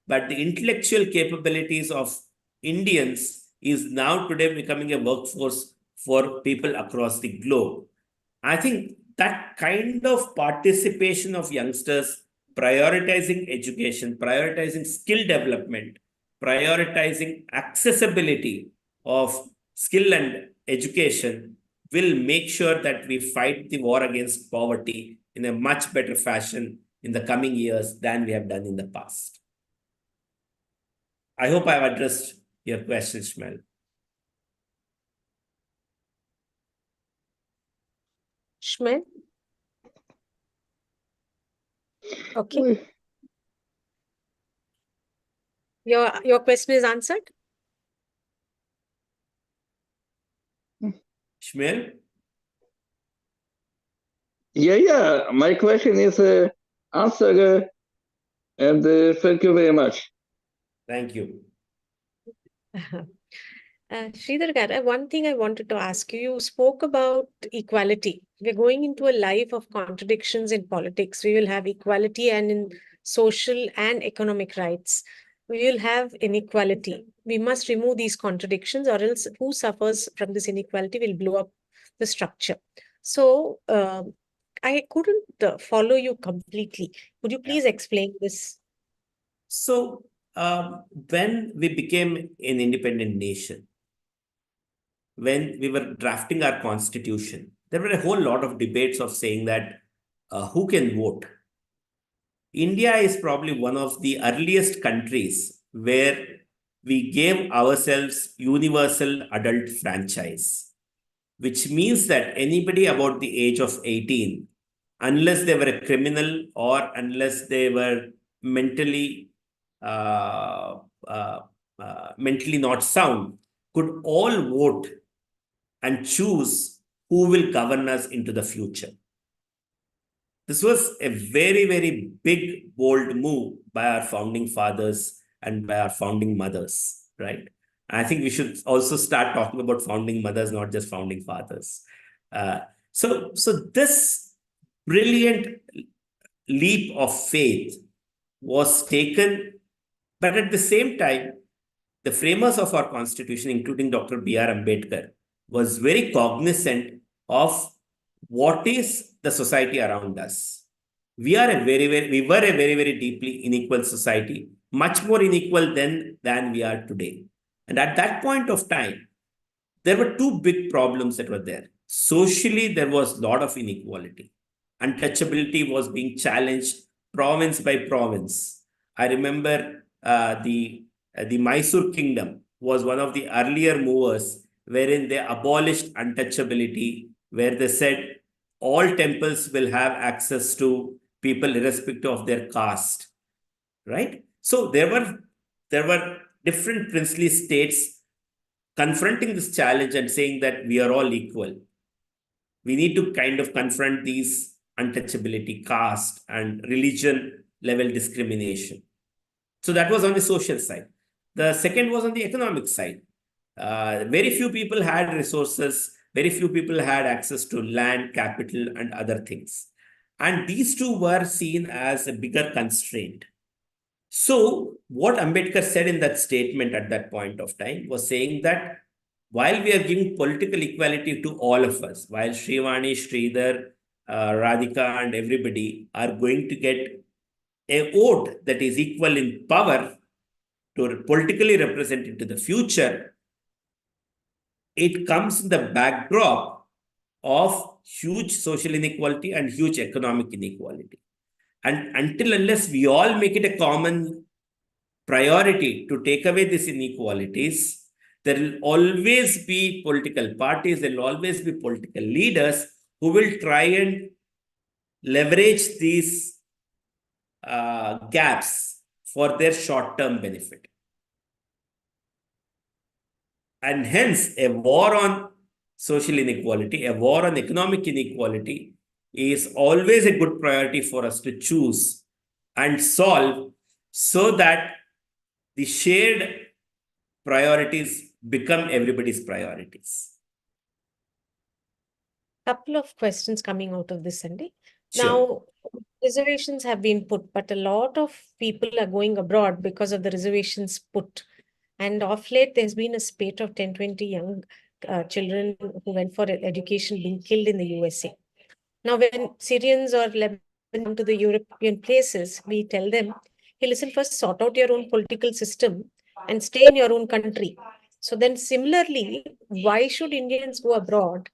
but the intellectual capabilities of Indians is now today becoming a workforce for people across the globe. I think that kind of participation of youngsters, prioritizing education, prioritizing skill development, prioritizing accessibility of skill and education will make sure that we fight the war against poverty in a much better fashion in the coming years than we have done in the past. I hope I've addressed your question, Shmuel. Shmuel? Okay. Your question is answered? Shmuel? Yeah. My question is answered, and thank you very much. Thank you. Sridhar Garu, one thing I wanted to ask you, you spoke about equality. We're going into a life of contradictions in politics. We will have equality and in social and economic rights. We will have inequality. We must remove these contradictions, or else who suffers from this inequality will blow up the structure. So I couldn't follow you completely. Could you please explain this? So when we became an independent nation, when we were drafting our constitution, there were a whole lot of debates of saying that who can vote. India is probably one of the earliest countries where we gave ourselves universal adult franchise, which means that anybody about the age of 18, unless they were a criminal or unless they were mentally not sound, could all vote and choose who will govern us into the future. This was a very, very big, bold move by our founding fathers and by our founding mothers, right? I think we should also start talking about founding mothers, not just founding fathers. So this brilliant leap of faith was taken, but at the same time, the framers of our constitution, including Dr. B.R. Ambedkar, was very cognizant of what is the society around us. We were a very, very deeply unequal society, much more unequal than we are today. And at that point of time, there were two big problems that were there. Socially, there was a lot of inequality. Untouchability was being challenged province by province. I remember the Mysore Kingdom was one of the earlier movers wherein they abolished untouchability, where they said all temples will have access to people irrespective of their caste, right? So there were different princely states confronting this challenge and saying that we are all equal. We need to kind of confront these untouchability, caste, and religion level discrimination. So that was on the social side. The second was on the economic side. Very few people had resources, very few people had access to land, capital, and other things. And these two were seen as a bigger constraint. So what Ambedkar said in that statement at that point of time was saying that while we are giving political equality to all of us, while Srivani, Sridhar, Radhika, and everybody are going to get a vote that is equal in power to politically represent into the future, it comes in the backdrop of huge social inequality and huge economic inequality. And unless we all make it a common priority to take away these inequalities, there will always be political parties, there will always be political leaders who will try and leverage these gaps for their short-term benefit. And hence, a war on social inequality, a war on economic inequality is always a good priority for us to choose and solve, so that the shared priorities become everybody's priorities. Couple of questions coming out of this, Sandy. Sure. Now, reservations have been put, but a lot of people are going abroad because of the reservations put. And of late, there's been a spate of 10, 20 young children who went for education being killed in the USA. Now, when Syrians or Lebanese come to the European places, we tell them, hey, listen, first sort out your own political system and stay in your own country. So then similarly, why should Indians go abroad?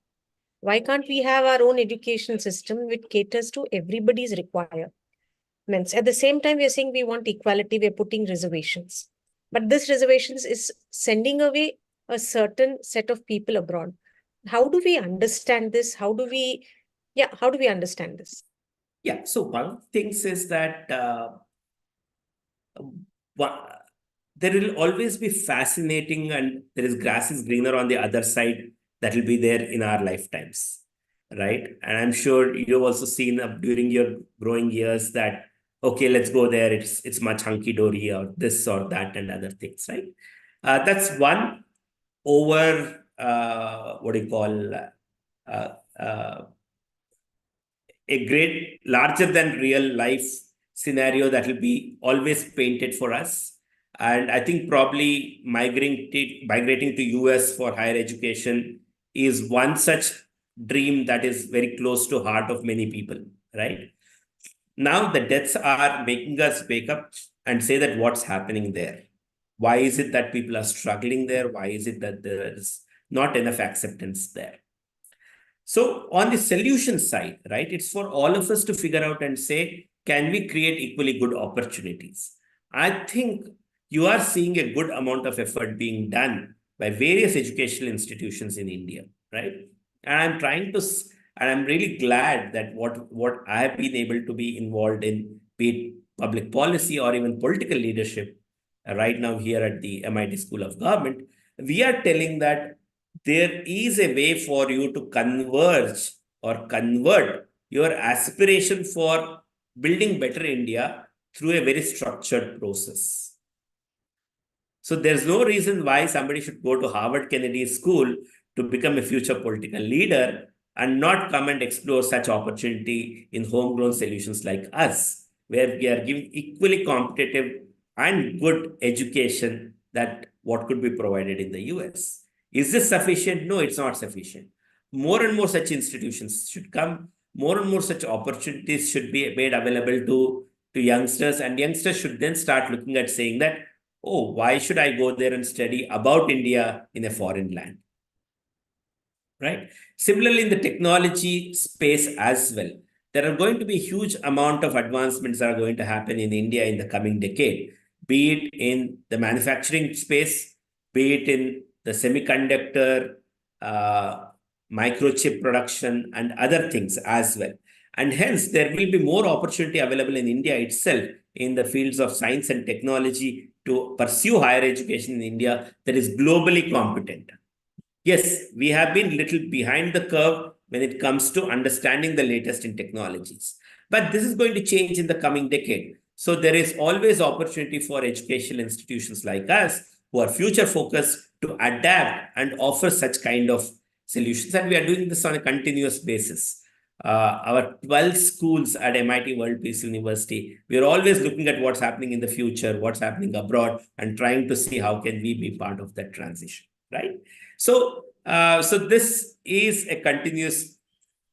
Why can't we have our own education system which caters to everybody's requirements? At the same time, we are saying we want equality, we're putting reservations. But this reservations is sending away a certain set of people abroad. How do we understand this? How do we understand this? Yeah, so one of the things is that there will always be fascinating, and there is grass is greener on the other side that will be there in our lifetimes, right? And I'm sure you've also seen during your growing years that, okay, let's go there, it's much hunky-dory or this or that and other things, right? That's one over, what do you call, a great larger than real life scenario that will be always painted for us. And I think probably migrating to US for higher education is one such dream that is very close to heart of many people, right? Now the deaths are making us wake up and say that what's happening there? Why is it that people are struggling there? Why is it that there is not enough acceptance there? So on the solution side, right, it's for all of us to figure out and say, can we create equally good opportunities? I think you are seeing a good amount of effort being done by various educational institutions in India, right? And I'm really glad that what I have been able to be involved in, be it public policy or even political leadership, right now here at the MIT School of Government, we are telling that there is a way for you to converge or convert your aspiration for building better India through a very structured process. So there's no reason why somebody should go to Harvard Kennedy School to become a future political leader and not come and explore such opportunity in homegrown solutions like us, where we are giving equally competitive and good education that what could be provided in the US. Is this sufficient? No, it's not sufficient. More and more such institutions should come. More and more such opportunities should be made available to youngsters, and youngsters should then start looking at saying that, oh, why should I go there and study about India in a foreign land? Right? Similarly, in the technology space as well, there are going to be huge amount of advancements that are going to happen in India in the coming decade, be it in the manufacturing space, be it in the semiconductor, microchip production, and other things as well. And hence, there will be more opportunity available in India itself in the fields of science and technology to pursue higher education in India that is globally competent. Yes, we have been little behind the curve when it comes to understanding the latest in technologies. But this is going to change in the coming decade. So there is always opportunity for educational institutions like us who are future focused to adapt and offer such kind of solutions. And we are doing this on a continuous basis. Our 12 schools at MIT World Peace University, we are always looking at what's happening in the future, what's happening abroad, and trying to see how can we be part of that transition, right? So this is a continuous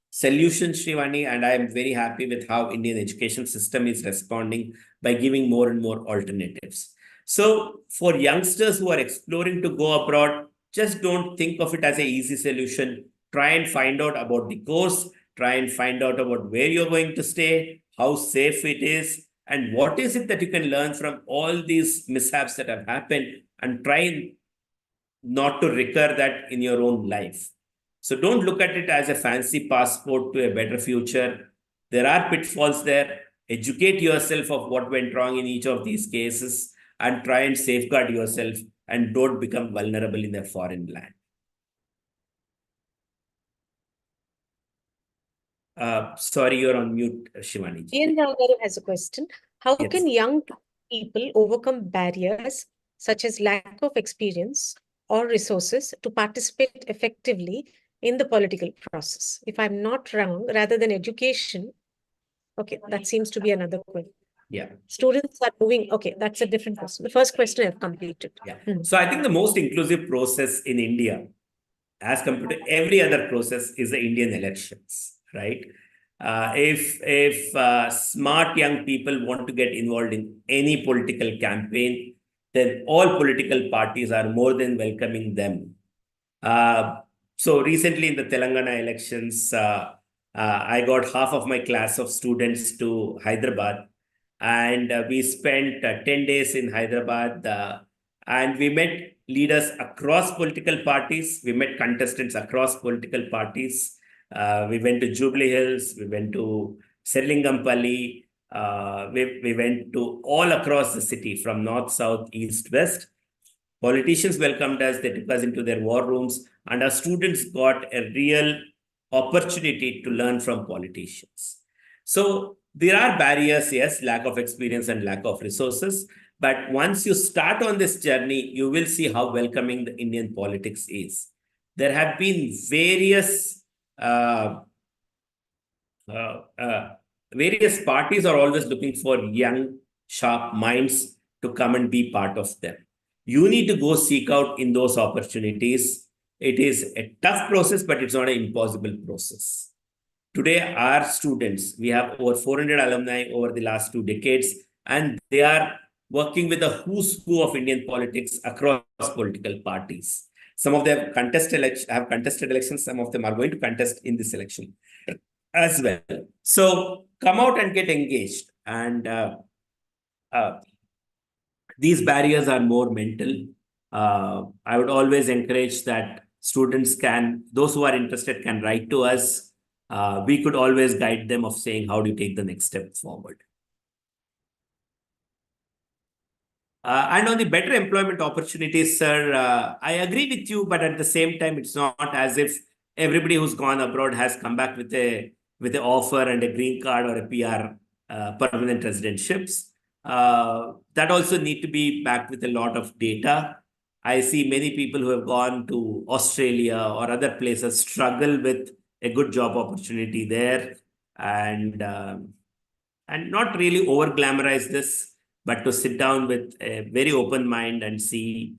solution, Shrivani, and I am very happy with how Indian education system is responding by giving more and more alternatives. So for youngsters who are exploring to go abroad, just don't think of it as an easy solution. try and find out about the course, try and find out about where you're going to stay, how safe it is, and what is it that you can learn from all these mishaps that have happened, and try not to recur that in your own life. So don't look at it as a fancy passport to a better future. There are pitfalls there. Educate yourself of what went wrong in each of these cases and try and safeguard yourself and don't become vulnerable in a foreign land. Sorry, you're on mute, Shivani. Ian Nagaru has a question. How Yes. can young people overcome barriers such as lack of experience or resources to participate effectively in the political process? If I'm not wrong, rather than education, okay, that seems to be another question. Yeah. Students are moving, okay, that's a different question. The first question I've completed. Yeah. Hmm. So I think the most inclusive process in India, as compared to every other process, is the Indian elections, right? If smart young people want to get involved in any political campaign, then all political parties are more than welcoming them. So recently in the Telangana elections, I got half of my class of students to Hyderabad, and we spent 10 days in Hyderabad, and we met leaders across political parties. We met contestants across political parties. We went to Jubilee Hills, we went to Serlingampalli, we went to all across the city from north, south, east, west. Politicians welcomed us, they took us into their war rooms, and our students got a real opportunity to learn from politicians. So there are barriers, yes, lack of experience and lack of resources. But once you start on this journey, you will see how welcoming the Indian politics is. There have been various parties are always looking for young, sharp minds to come and be part of them. You need to go seek out in those opportunities. It is a tough process, but it's not an impossible process. Today, our students, we have over 400 alumni over the last 2 decades, and they are working with the who's who of Indian politics across political parties. Some of them have contested elections, some of them are going to contest in this election as well. So come out and get engaged. And these barriers are more mental. I would always encourage that students those who are interested can write to us. We could always guide them of saying, how do you take the next step forward? And on the better employment opportunities, sir, I agree with you, but at the same time, it's not as if everybody who's gone abroad has come back with an offer and a green card or a PR, permanent residentships. That also need to be backed with a lot of data. I see many people who have gone to Australia or other places struggle with a good job opportunity there, and not really over glamorize this, but to sit down with a very open mind and see,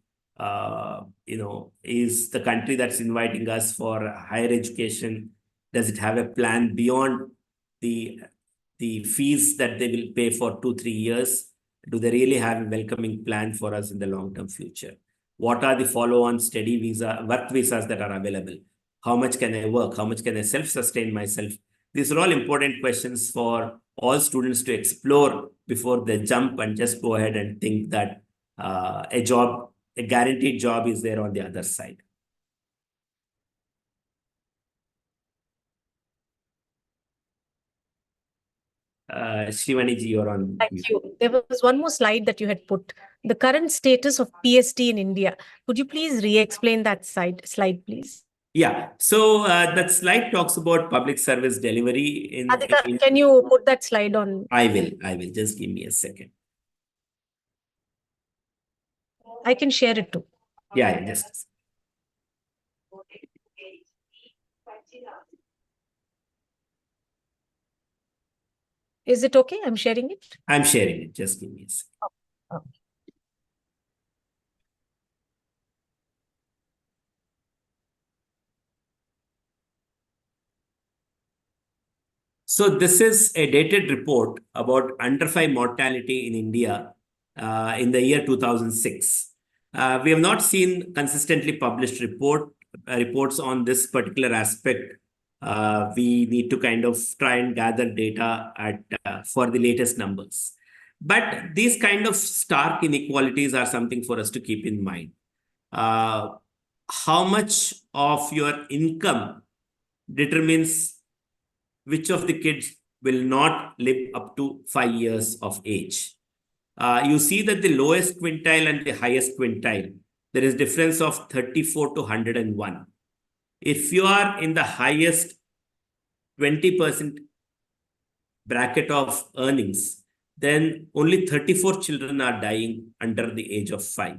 is the country that's inviting us for higher education, does it have a plan beyond the fees that they will pay for 2-3 years? Do they really have a welcoming plan for us in the long-term future? What are the follow-on work visas that are available? How much can I work? How much can I self-sustain myself? These are all important questions for all students to explore before they jump and just go ahead and think that a guaranteed job is there on the other side. Shivani ji, you're on. Thank you. There was one more slide that you had put. The current status of PST in India. Could you please re-explain that slide, please? Yeah. So that slide talks about public service delivery Adhika, can you put that slide on? I will. Just give me a second. I can share it too. Yeah, just. Is it okay? I'm sharing it. I'm sharing it. Just give me a second. Okay. So this is a dated report about under 5 mortality in India in the year 2006. We have not seen consistently published report reports on this particular aspect, we need to kind of try and gather data for the latest numbers. But these kind of stark inequalities are something for us to keep in mind. How much of your income determines which of the kids will not live up to 5 years of age. You see that the lowest quintile and the highest quintile, there is difference of 34 to 101. If you are in the highest 20% bracket of earnings, then only 34 children are dying under the age of 5.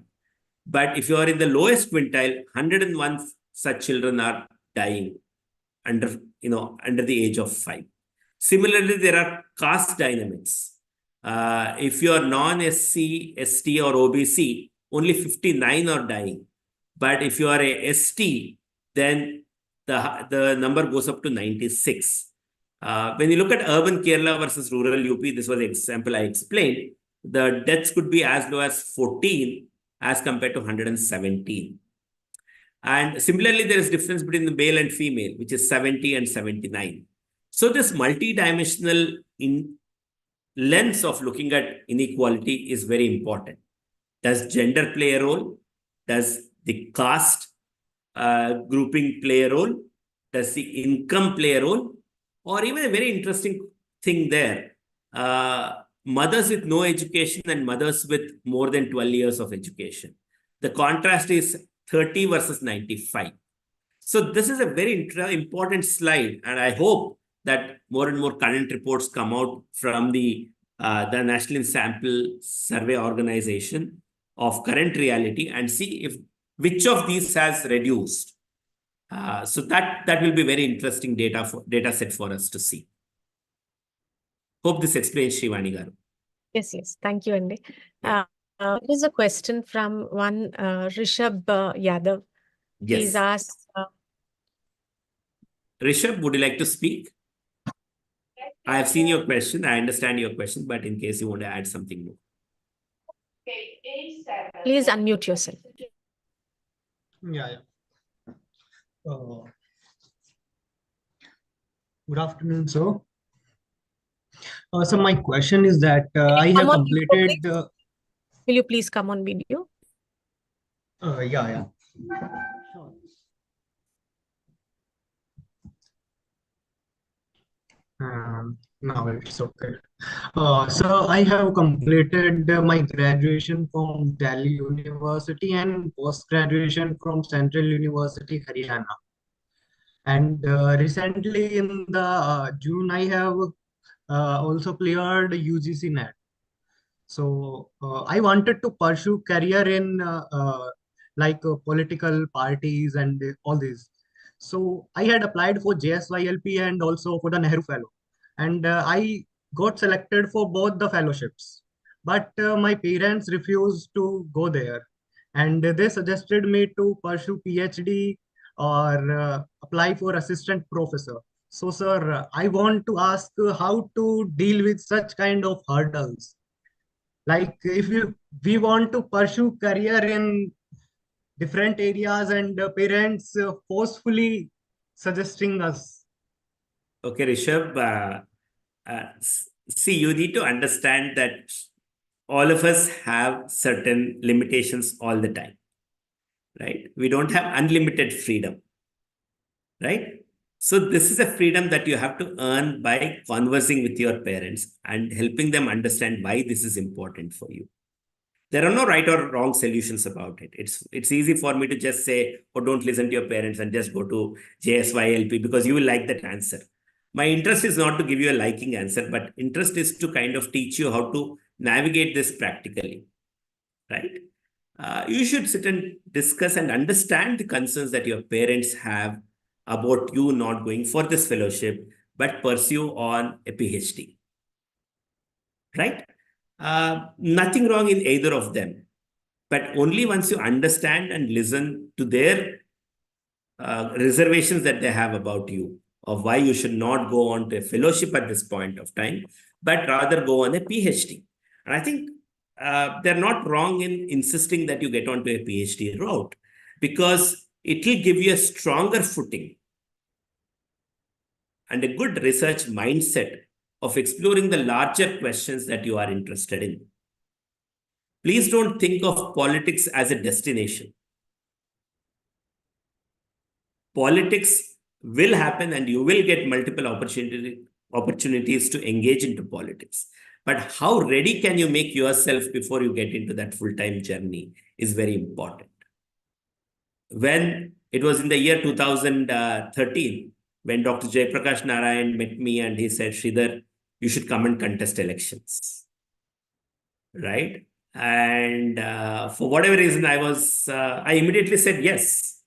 But if you are in the lowest quintile, 101 such children are dying under the age of 5. Similarly, there are caste dynamics. If you are non-SC, ST or OBC, only 59 are dying. But if you are a ST, then the number goes up to 96. When you look at urban Kerala versus rural UP, this was the example I explained, the deaths could be as low as 14 as compared to 117. And similarly, there is difference between the male and female, which is 70 and 79. So this multidimensional lens of looking at inequality is very important. Does gender play a role? Does the caste grouping play a role? Does the income play a role? Or even a very interesting thing there, mothers with no education and mothers with more than 12 years of education. The contrast is 30 versus 95. So this is a very important slide, and I hope that more and more current reports come out from the National Sample Survey Organization of current reality and see if which of these has reduced. So that will be very interesting data set for us to see. Hope this explains, Shivani Garu. Yes. Thank you, Andy. Yeah. There's a question from one Rishabh Yadav. Yes. He's asked. Rishabh, would you like to speak? I have seen your question. I understand your question, but in case you want to add something more. Please unmute yourself. Yeah. Good afternoon, sir. So my question is that I have completed. Will you please come on video? Yeah. Sure. Now it's okay. So I have completed my graduation from Delhi University and post-graduation from Central University, Haryana. And recently in the June, I have also cleared UGC NET. So I wanted to pursue career in political parties and all these. So I had applied for JSYLP and also for the Nehru Fellow. And I got selected for both the fellowships. But my parents refused to go there. And they suggested me to pursue PhD or apply for assistant professor. So, sir, I want to ask how to deal with such kind of hurdles. Like if we want to pursue career in different areas and parents forcefully suggesting us. Okay, Rishabh, see, you need to understand that all of us have certain limitations all the time, right? We don't have unlimited freedom, right? So this is a freedom that you have to earn by conversing with your parents and helping them understand why this is important for you. There are no right or wrong solutions about it. It's easy for me to just say, oh, don't listen to your parents and just go to JSYLP because you will like that answer. My interest is not to give you a liking answer, but interest is to kind of teach you how to navigate this practically, right? You should sit and discuss and understand the concerns that your parents have about you not going for this fellowship, but pursue on a PhD, right? Nothing wrong in either of them, but only once you understand and listen to their reservations that they have about you, of why you should not go on to a fellowship at this point of time, but rather go on a PhD. And I think they're not wrong in insisting that you get onto a PhD route, because it will give you a stronger footing and a good research mindset of exploring the larger questions that you are interested in. Please don't think of politics as a destination. Politics will happen and you will get multiple opportunities to engage into politics. But how ready can you make yourself before you get into that full-time journey is very important. When it was in the year 2013, when Dr. Jayaprakash Narayan met me and he said, Sridhar, you should come and contest elections, right? And for whatever reason, I immediately said yes.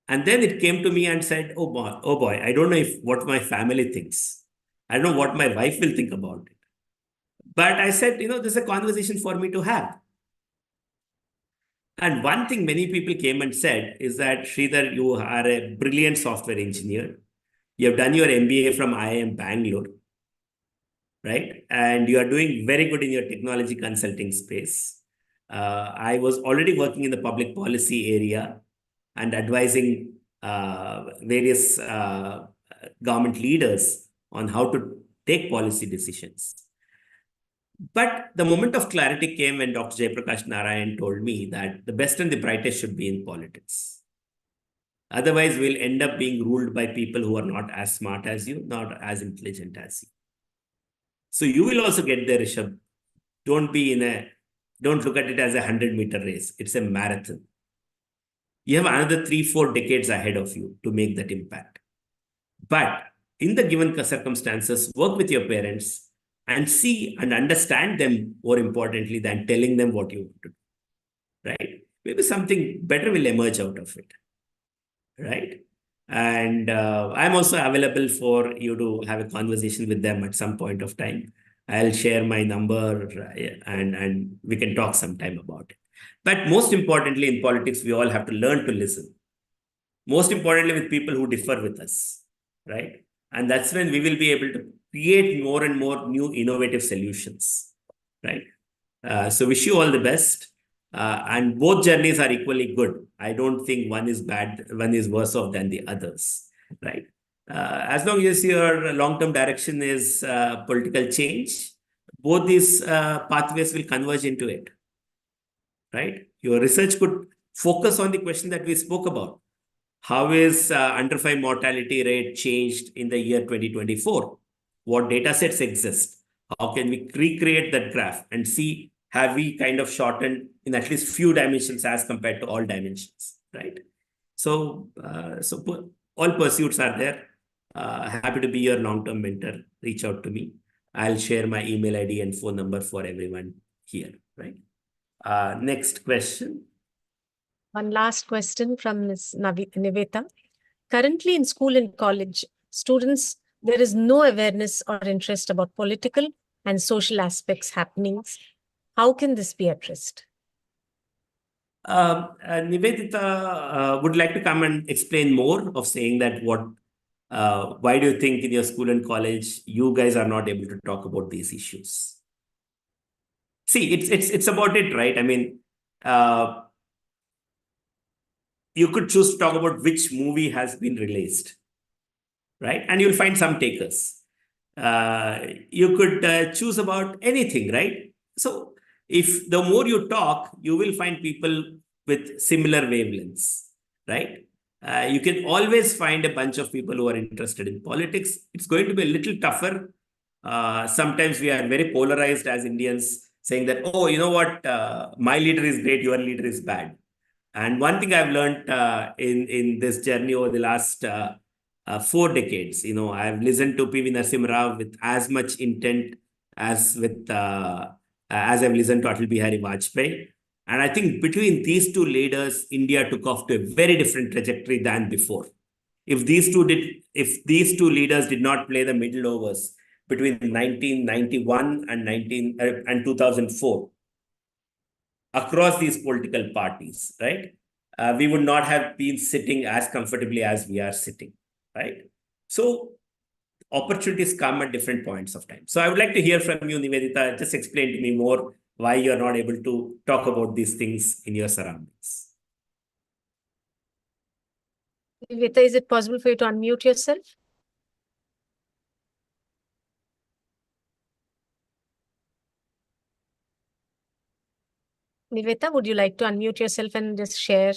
And then it came to me and said, oh boy, I don't know what my family thinks. I don't know what my wife will think about it. But I said, this is a conversation for me to have. And one thing many people came and said is that, Sridhar, you are a brilliant software engineer. You have done your MBA from IIM Bangalore, right? And you are doing very good in your technology consulting space. I was already working in the public policy area and advising various government leaders on how to take policy decisions. But the moment of clarity came when Dr. Jayaprakash Narayan told me that the best and the brightest should be in politics. Otherwise, we'll end up being ruled by people who are not as smart as you, not as intelligent as you. So you will also get there, Rishabh. Don't look at it as a 100-meter race. It's a marathon. You have another 3-4 decades ahead of you to make that impact. But in the given circumstances, work with your parents and see and understand them more importantly than telling them what you want to do, right? Maybe something better will emerge out of it, right? And I'm also available for you to have a conversation with them at some point of time. I'll share my number and we can talk sometime about it. But most importantly, in politics, we all have to learn to listen. Most importantly, with people who differ with us, right? And that's when we will be able to create more and more new innovative solutions, right? So wish you all the best. And both journeys are equally good. I don't think one is bad, one is worse off than the others, right? As long as your long-term direction is political change, both these pathways will converge into it, right? Your research could focus on the question that we spoke about. How is under 5 mortality rate changed in the year 2024? What data sets exist? How can we recreate that graph and see, have we kind of shortened in at least few dimensions as compared to all dimensions, right? So, all pursuits are there. Happy to be your long-term mentor. Reach out to me. I'll share my email ID and phone number for everyone here, right? Next question. One last question from Ms. Niveta. Currently in school and college, students, there is no awareness or interest about political and social aspects happenings. How can this be addressed? Nivedita would like to come and explain more of saying that why do you think in your school and college, you guys are not able to talk about these issues? See, it's about it, right? I mean, you could choose to talk about which movie has been released, right? And you'll find some takers. You could choose about anything, right? So if the more you talk, you will find people with similar wavelengths, right? You can always find a bunch of people who are interested in politics. It's going to be a little tougher. Sometimes we are very polarized as Indians, saying that, oh, you know what, my leader is great, your leader is bad. And one thing I've learned in this journey over the last 4 decades, I've listened to P.V. Narasimha Rao with as much intent as I've listened to Atal Bihari Vajpayee. And I think between these 2 leaders, India took off to a very different trajectory than before. If these two leaders did not play the middle overs between 1991 and 2004, across these political parties, right? We would not have been sitting as comfortably as we are sitting, right? So opportunities come at different points of time. So I would like to hear from you, Nivedita. Just explain to me more why you're not able to talk about these things in your surroundings. Niveta, is it possible for you to unmute yourself? Niveta, would you like to unmute yourself and just share?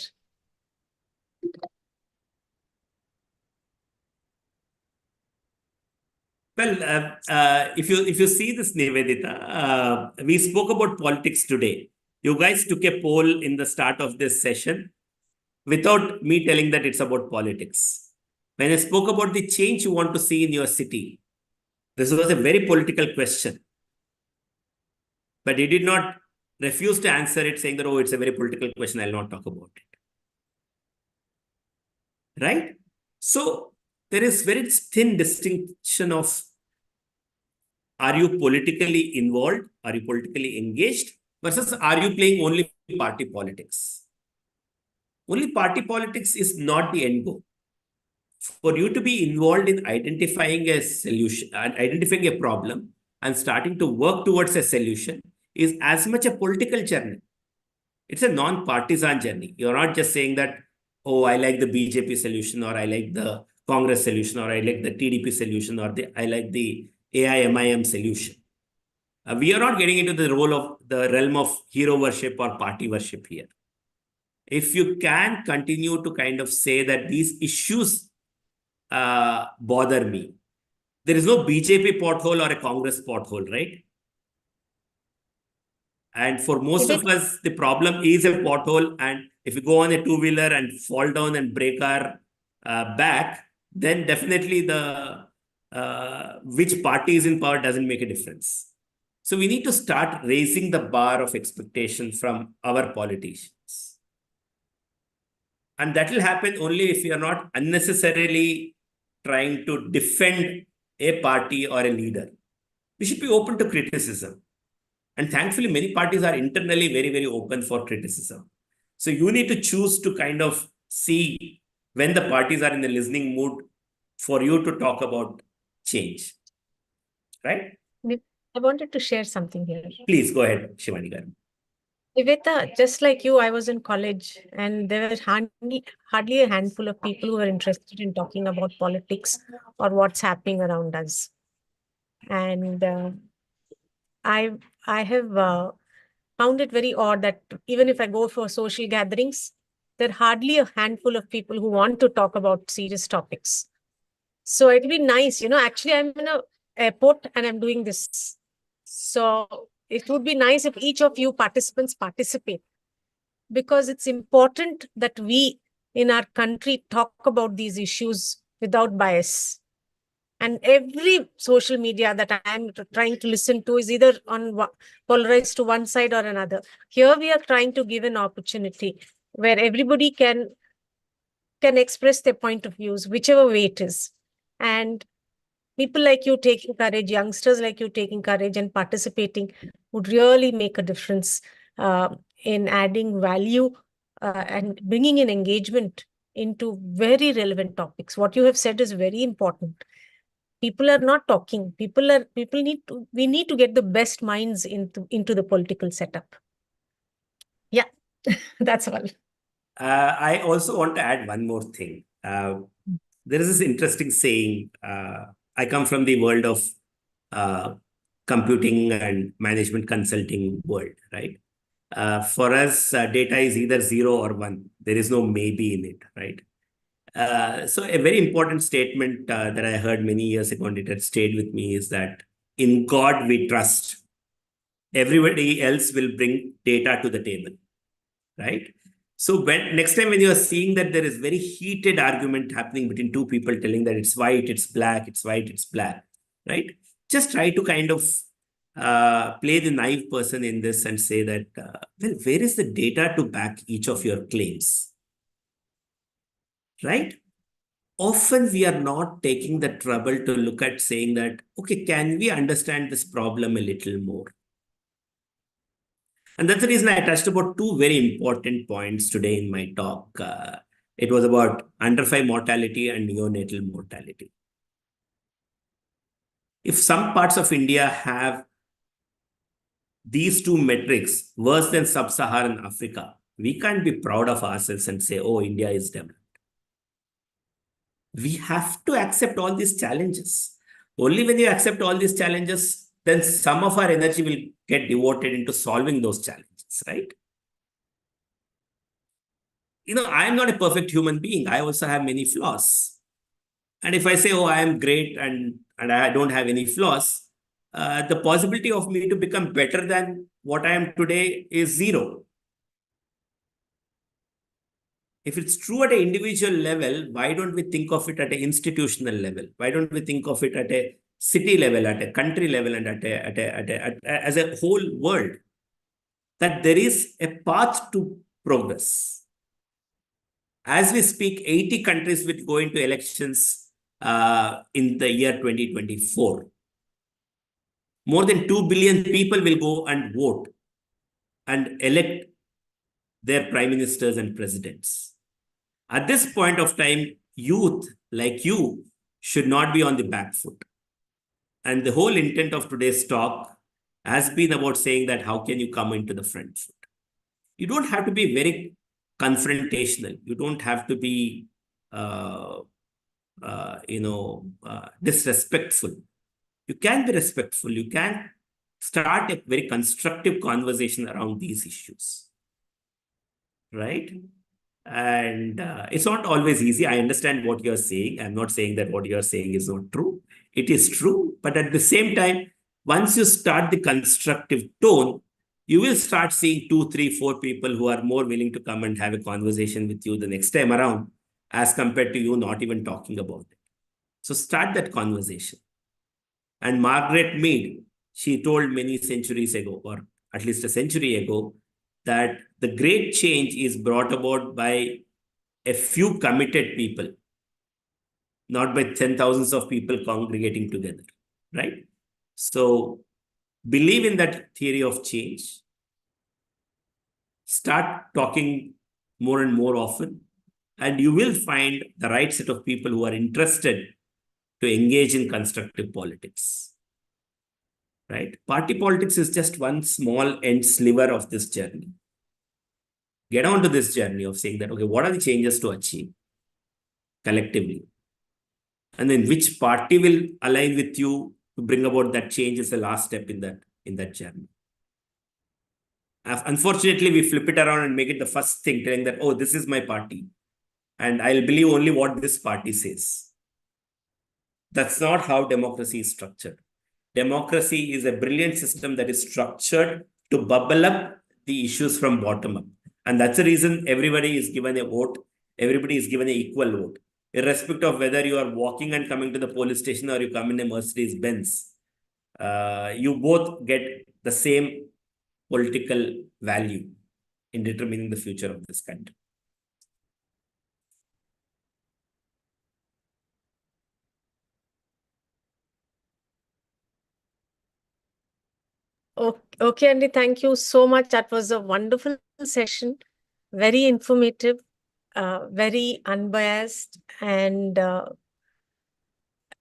Well, if you see this, Nivedita, we spoke about politics today. You guys took a poll in the start of this session without me telling that it's about politics. When I spoke about the change you want to see in your city, this was a very political question. But you did not refuse to answer it, saying that, oh, it's a very political question, I'll not talk about it. Right? So there is very thin distinction of, are you politically involved? Are you politically engaged? Versus are you playing only party politics? Only party politics is not the end goal. For you to be involved in identifying a solution, identifying a problem and starting to work towards a solution is as much a political journey. It's a non-partisan journey. You're not just saying that, oh, I like the BJP solution, or I like the Congress solution, or I like the TDP solution, or I like the AIMIM solution. We are not getting into the realm of hero worship or party worship here. If you can continue to kind of say that these issues bother me, there is no BJP pothole or a Congress pothole, right? And for most of us, the problem is a pothole. And if you go on a two-wheeler and fall down and break our back, then definitely the which party is in power doesn't make a difference. So we need to start raising the bar of expectation from our politicians. And that will happen only if we are not unnecessarily trying to defend a party or a leader. We should be open to criticism. And thankfully, many parties are internally very, very open for criticism. So you need to choose to kind of see when the parties are in the listening mood for you to talk about change. Right? I wanted to share something here. Please go ahead, Shivani Garu. Niveta, just like you, I was in college and there were hardly a handful of people who were interested in talking about politics or what's happening around us. And I have found it very odd that even if I go for social gatherings, there are hardly a handful of people who want to talk about serious topics. So it'd be nice, actually I'm in an airport and I'm doing this. So it would be nice if each of you participants participate, because it's important that we in our country talk about these issues without bias. And every social media that I'm trying to listen to is either polarized to one side or another. Here we are trying to give an opportunity where everybody can express their point of views, whichever way it is. And people like you taking courage, youngsters like you taking courage and participating would really make a difference in adding value and bringing in engagement into very relevant topics. What you have said is very important. People are not talking. We need to get the best minds into the political setup. Yeah, that's all. I also want to add one more thing. There is this interesting saying. I come from the world of computing and management consulting world, right? For us, data is either 0 or 1. There is no maybe in it, right? So a very important statement that I heard many years ago and it had stayed with me is that in God we trust. Everybody else will bring data to the table, right? So next time when you are seeing that there is very heated argument happening between two people telling that it's white, it's black, it's white, it's black, right? Just try to kind of play the naive person in this and say that, well, where is the data to back each of your claims? Right? Often we are not taking the trouble to look at saying that, okay, can we understand this problem a little more? And that's the reason I touched about two very important points today in my talk. It was about under 5 mortality and neonatal mortality. If some parts of India have these two metrics worse than sub-Saharan Africa, we can't be proud of ourselves and say, oh, India is developed. We have to accept all these challenges. Only when you accept all these challenges, then some of our energy will get devoted into solving those challenges, right? I am not a perfect human being. I also have many flaws. And if I say, oh, I am great and I don't have any flaws, the possibility of me to become better than what I am today is zero. If it's true at an individual level, why don't we think of it at an institutional level? Why don't we think of it at a city level, at a country level, and as a whole world? That there is a path to progress. As we speak, 80 countries will go into elections in the year 2024. More than 2 billion people will go and vote and elect their prime ministers and presidents. At this point of time, youth like you should not be on the back foot. And the whole intent of today's talk has been about saying that how can you come into the front foot? You don't have to be very confrontational. You don't have to be, disrespectful. You can be respectful. You can start a very constructive conversation around these issues, right? And it's not always easy. I understand what you're saying. I'm not saying that what you're saying is not true. It is true. But at the same time, once you start the constructive tone, you will start seeing 2, 3, 4 people who are more willing to come and have a conversation with you the next time around, as compared to you not even talking about it. So start that conversation. And Margaret Mead, she told many centuries ago, or at least a century ago, that the great change is brought about by a few committed people, not by 10,000s of people congregating together, right? So believe in that theory of change. Start talking more and more often, and you will find the right set of people who are interested to engage in constructive politics, right? Party politics is just one small end sliver of this journey. Get on to this journey of saying that, okay, what are the changes to achieve collectively? And then which party will align with you to bring about that change is the last step in that journey. Unfortunately, we flip it around and make it the first thing, telling that, oh, this is my party, and I'll believe only what this party says. That's not how democracy is structured. Democracy is a brilliant system that is structured to bubble up the issues from bottom up. And that's the reason everybody is given a vote. Everybody is given an equal vote. Irrespective of whether you are walking and coming to the police station or you come in a Mercedes Benz, you both get the same political value in determining the future of this country. Okay, Andy, thank you so much. That was a wonderful session, very informative, very unbiased, and the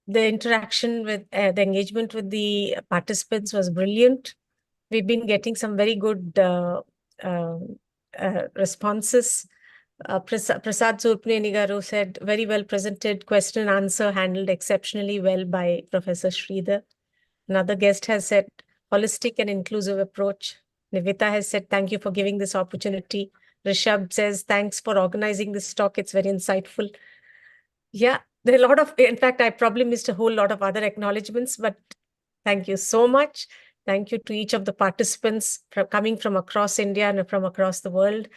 interaction with the engagement with the participants was brilliant. We've been getting some very good responses. Prasad Surpneni Garu said, very well presented, question and answer handled exceptionally well by Professor Sridhar. Another guest has said, holistic and inclusive approach. Nivita has said, thank you for giving this opportunity. Rishabh says, thanks for organizing this talk. It's very insightful. Yeah, there are a lot of, in fact, I probably missed a whole lot of other acknowledgements, but thank you so much. Thank you to each of the participants coming from across India and from across the world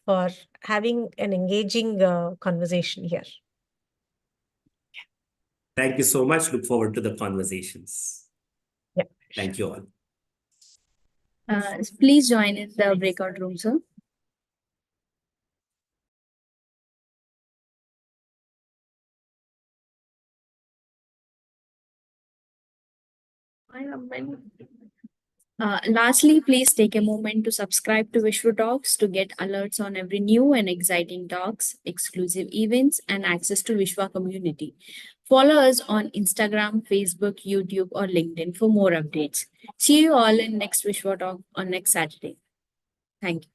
for having an engaging conversation here. Thank you so much. Look forward to the conversations. Yeah. Thank you all. Please join in the breakout room, sir. Lastly, please take a moment to subscribe to Vishwa Talks to get alerts on every new and exciting talks, exclusive events, and access to Vishwa community. Follow us on Instagram, Facebook, YouTube, or LinkedIn for more updates. See you all in next Vishwa Talk on next Saturday. Thank you.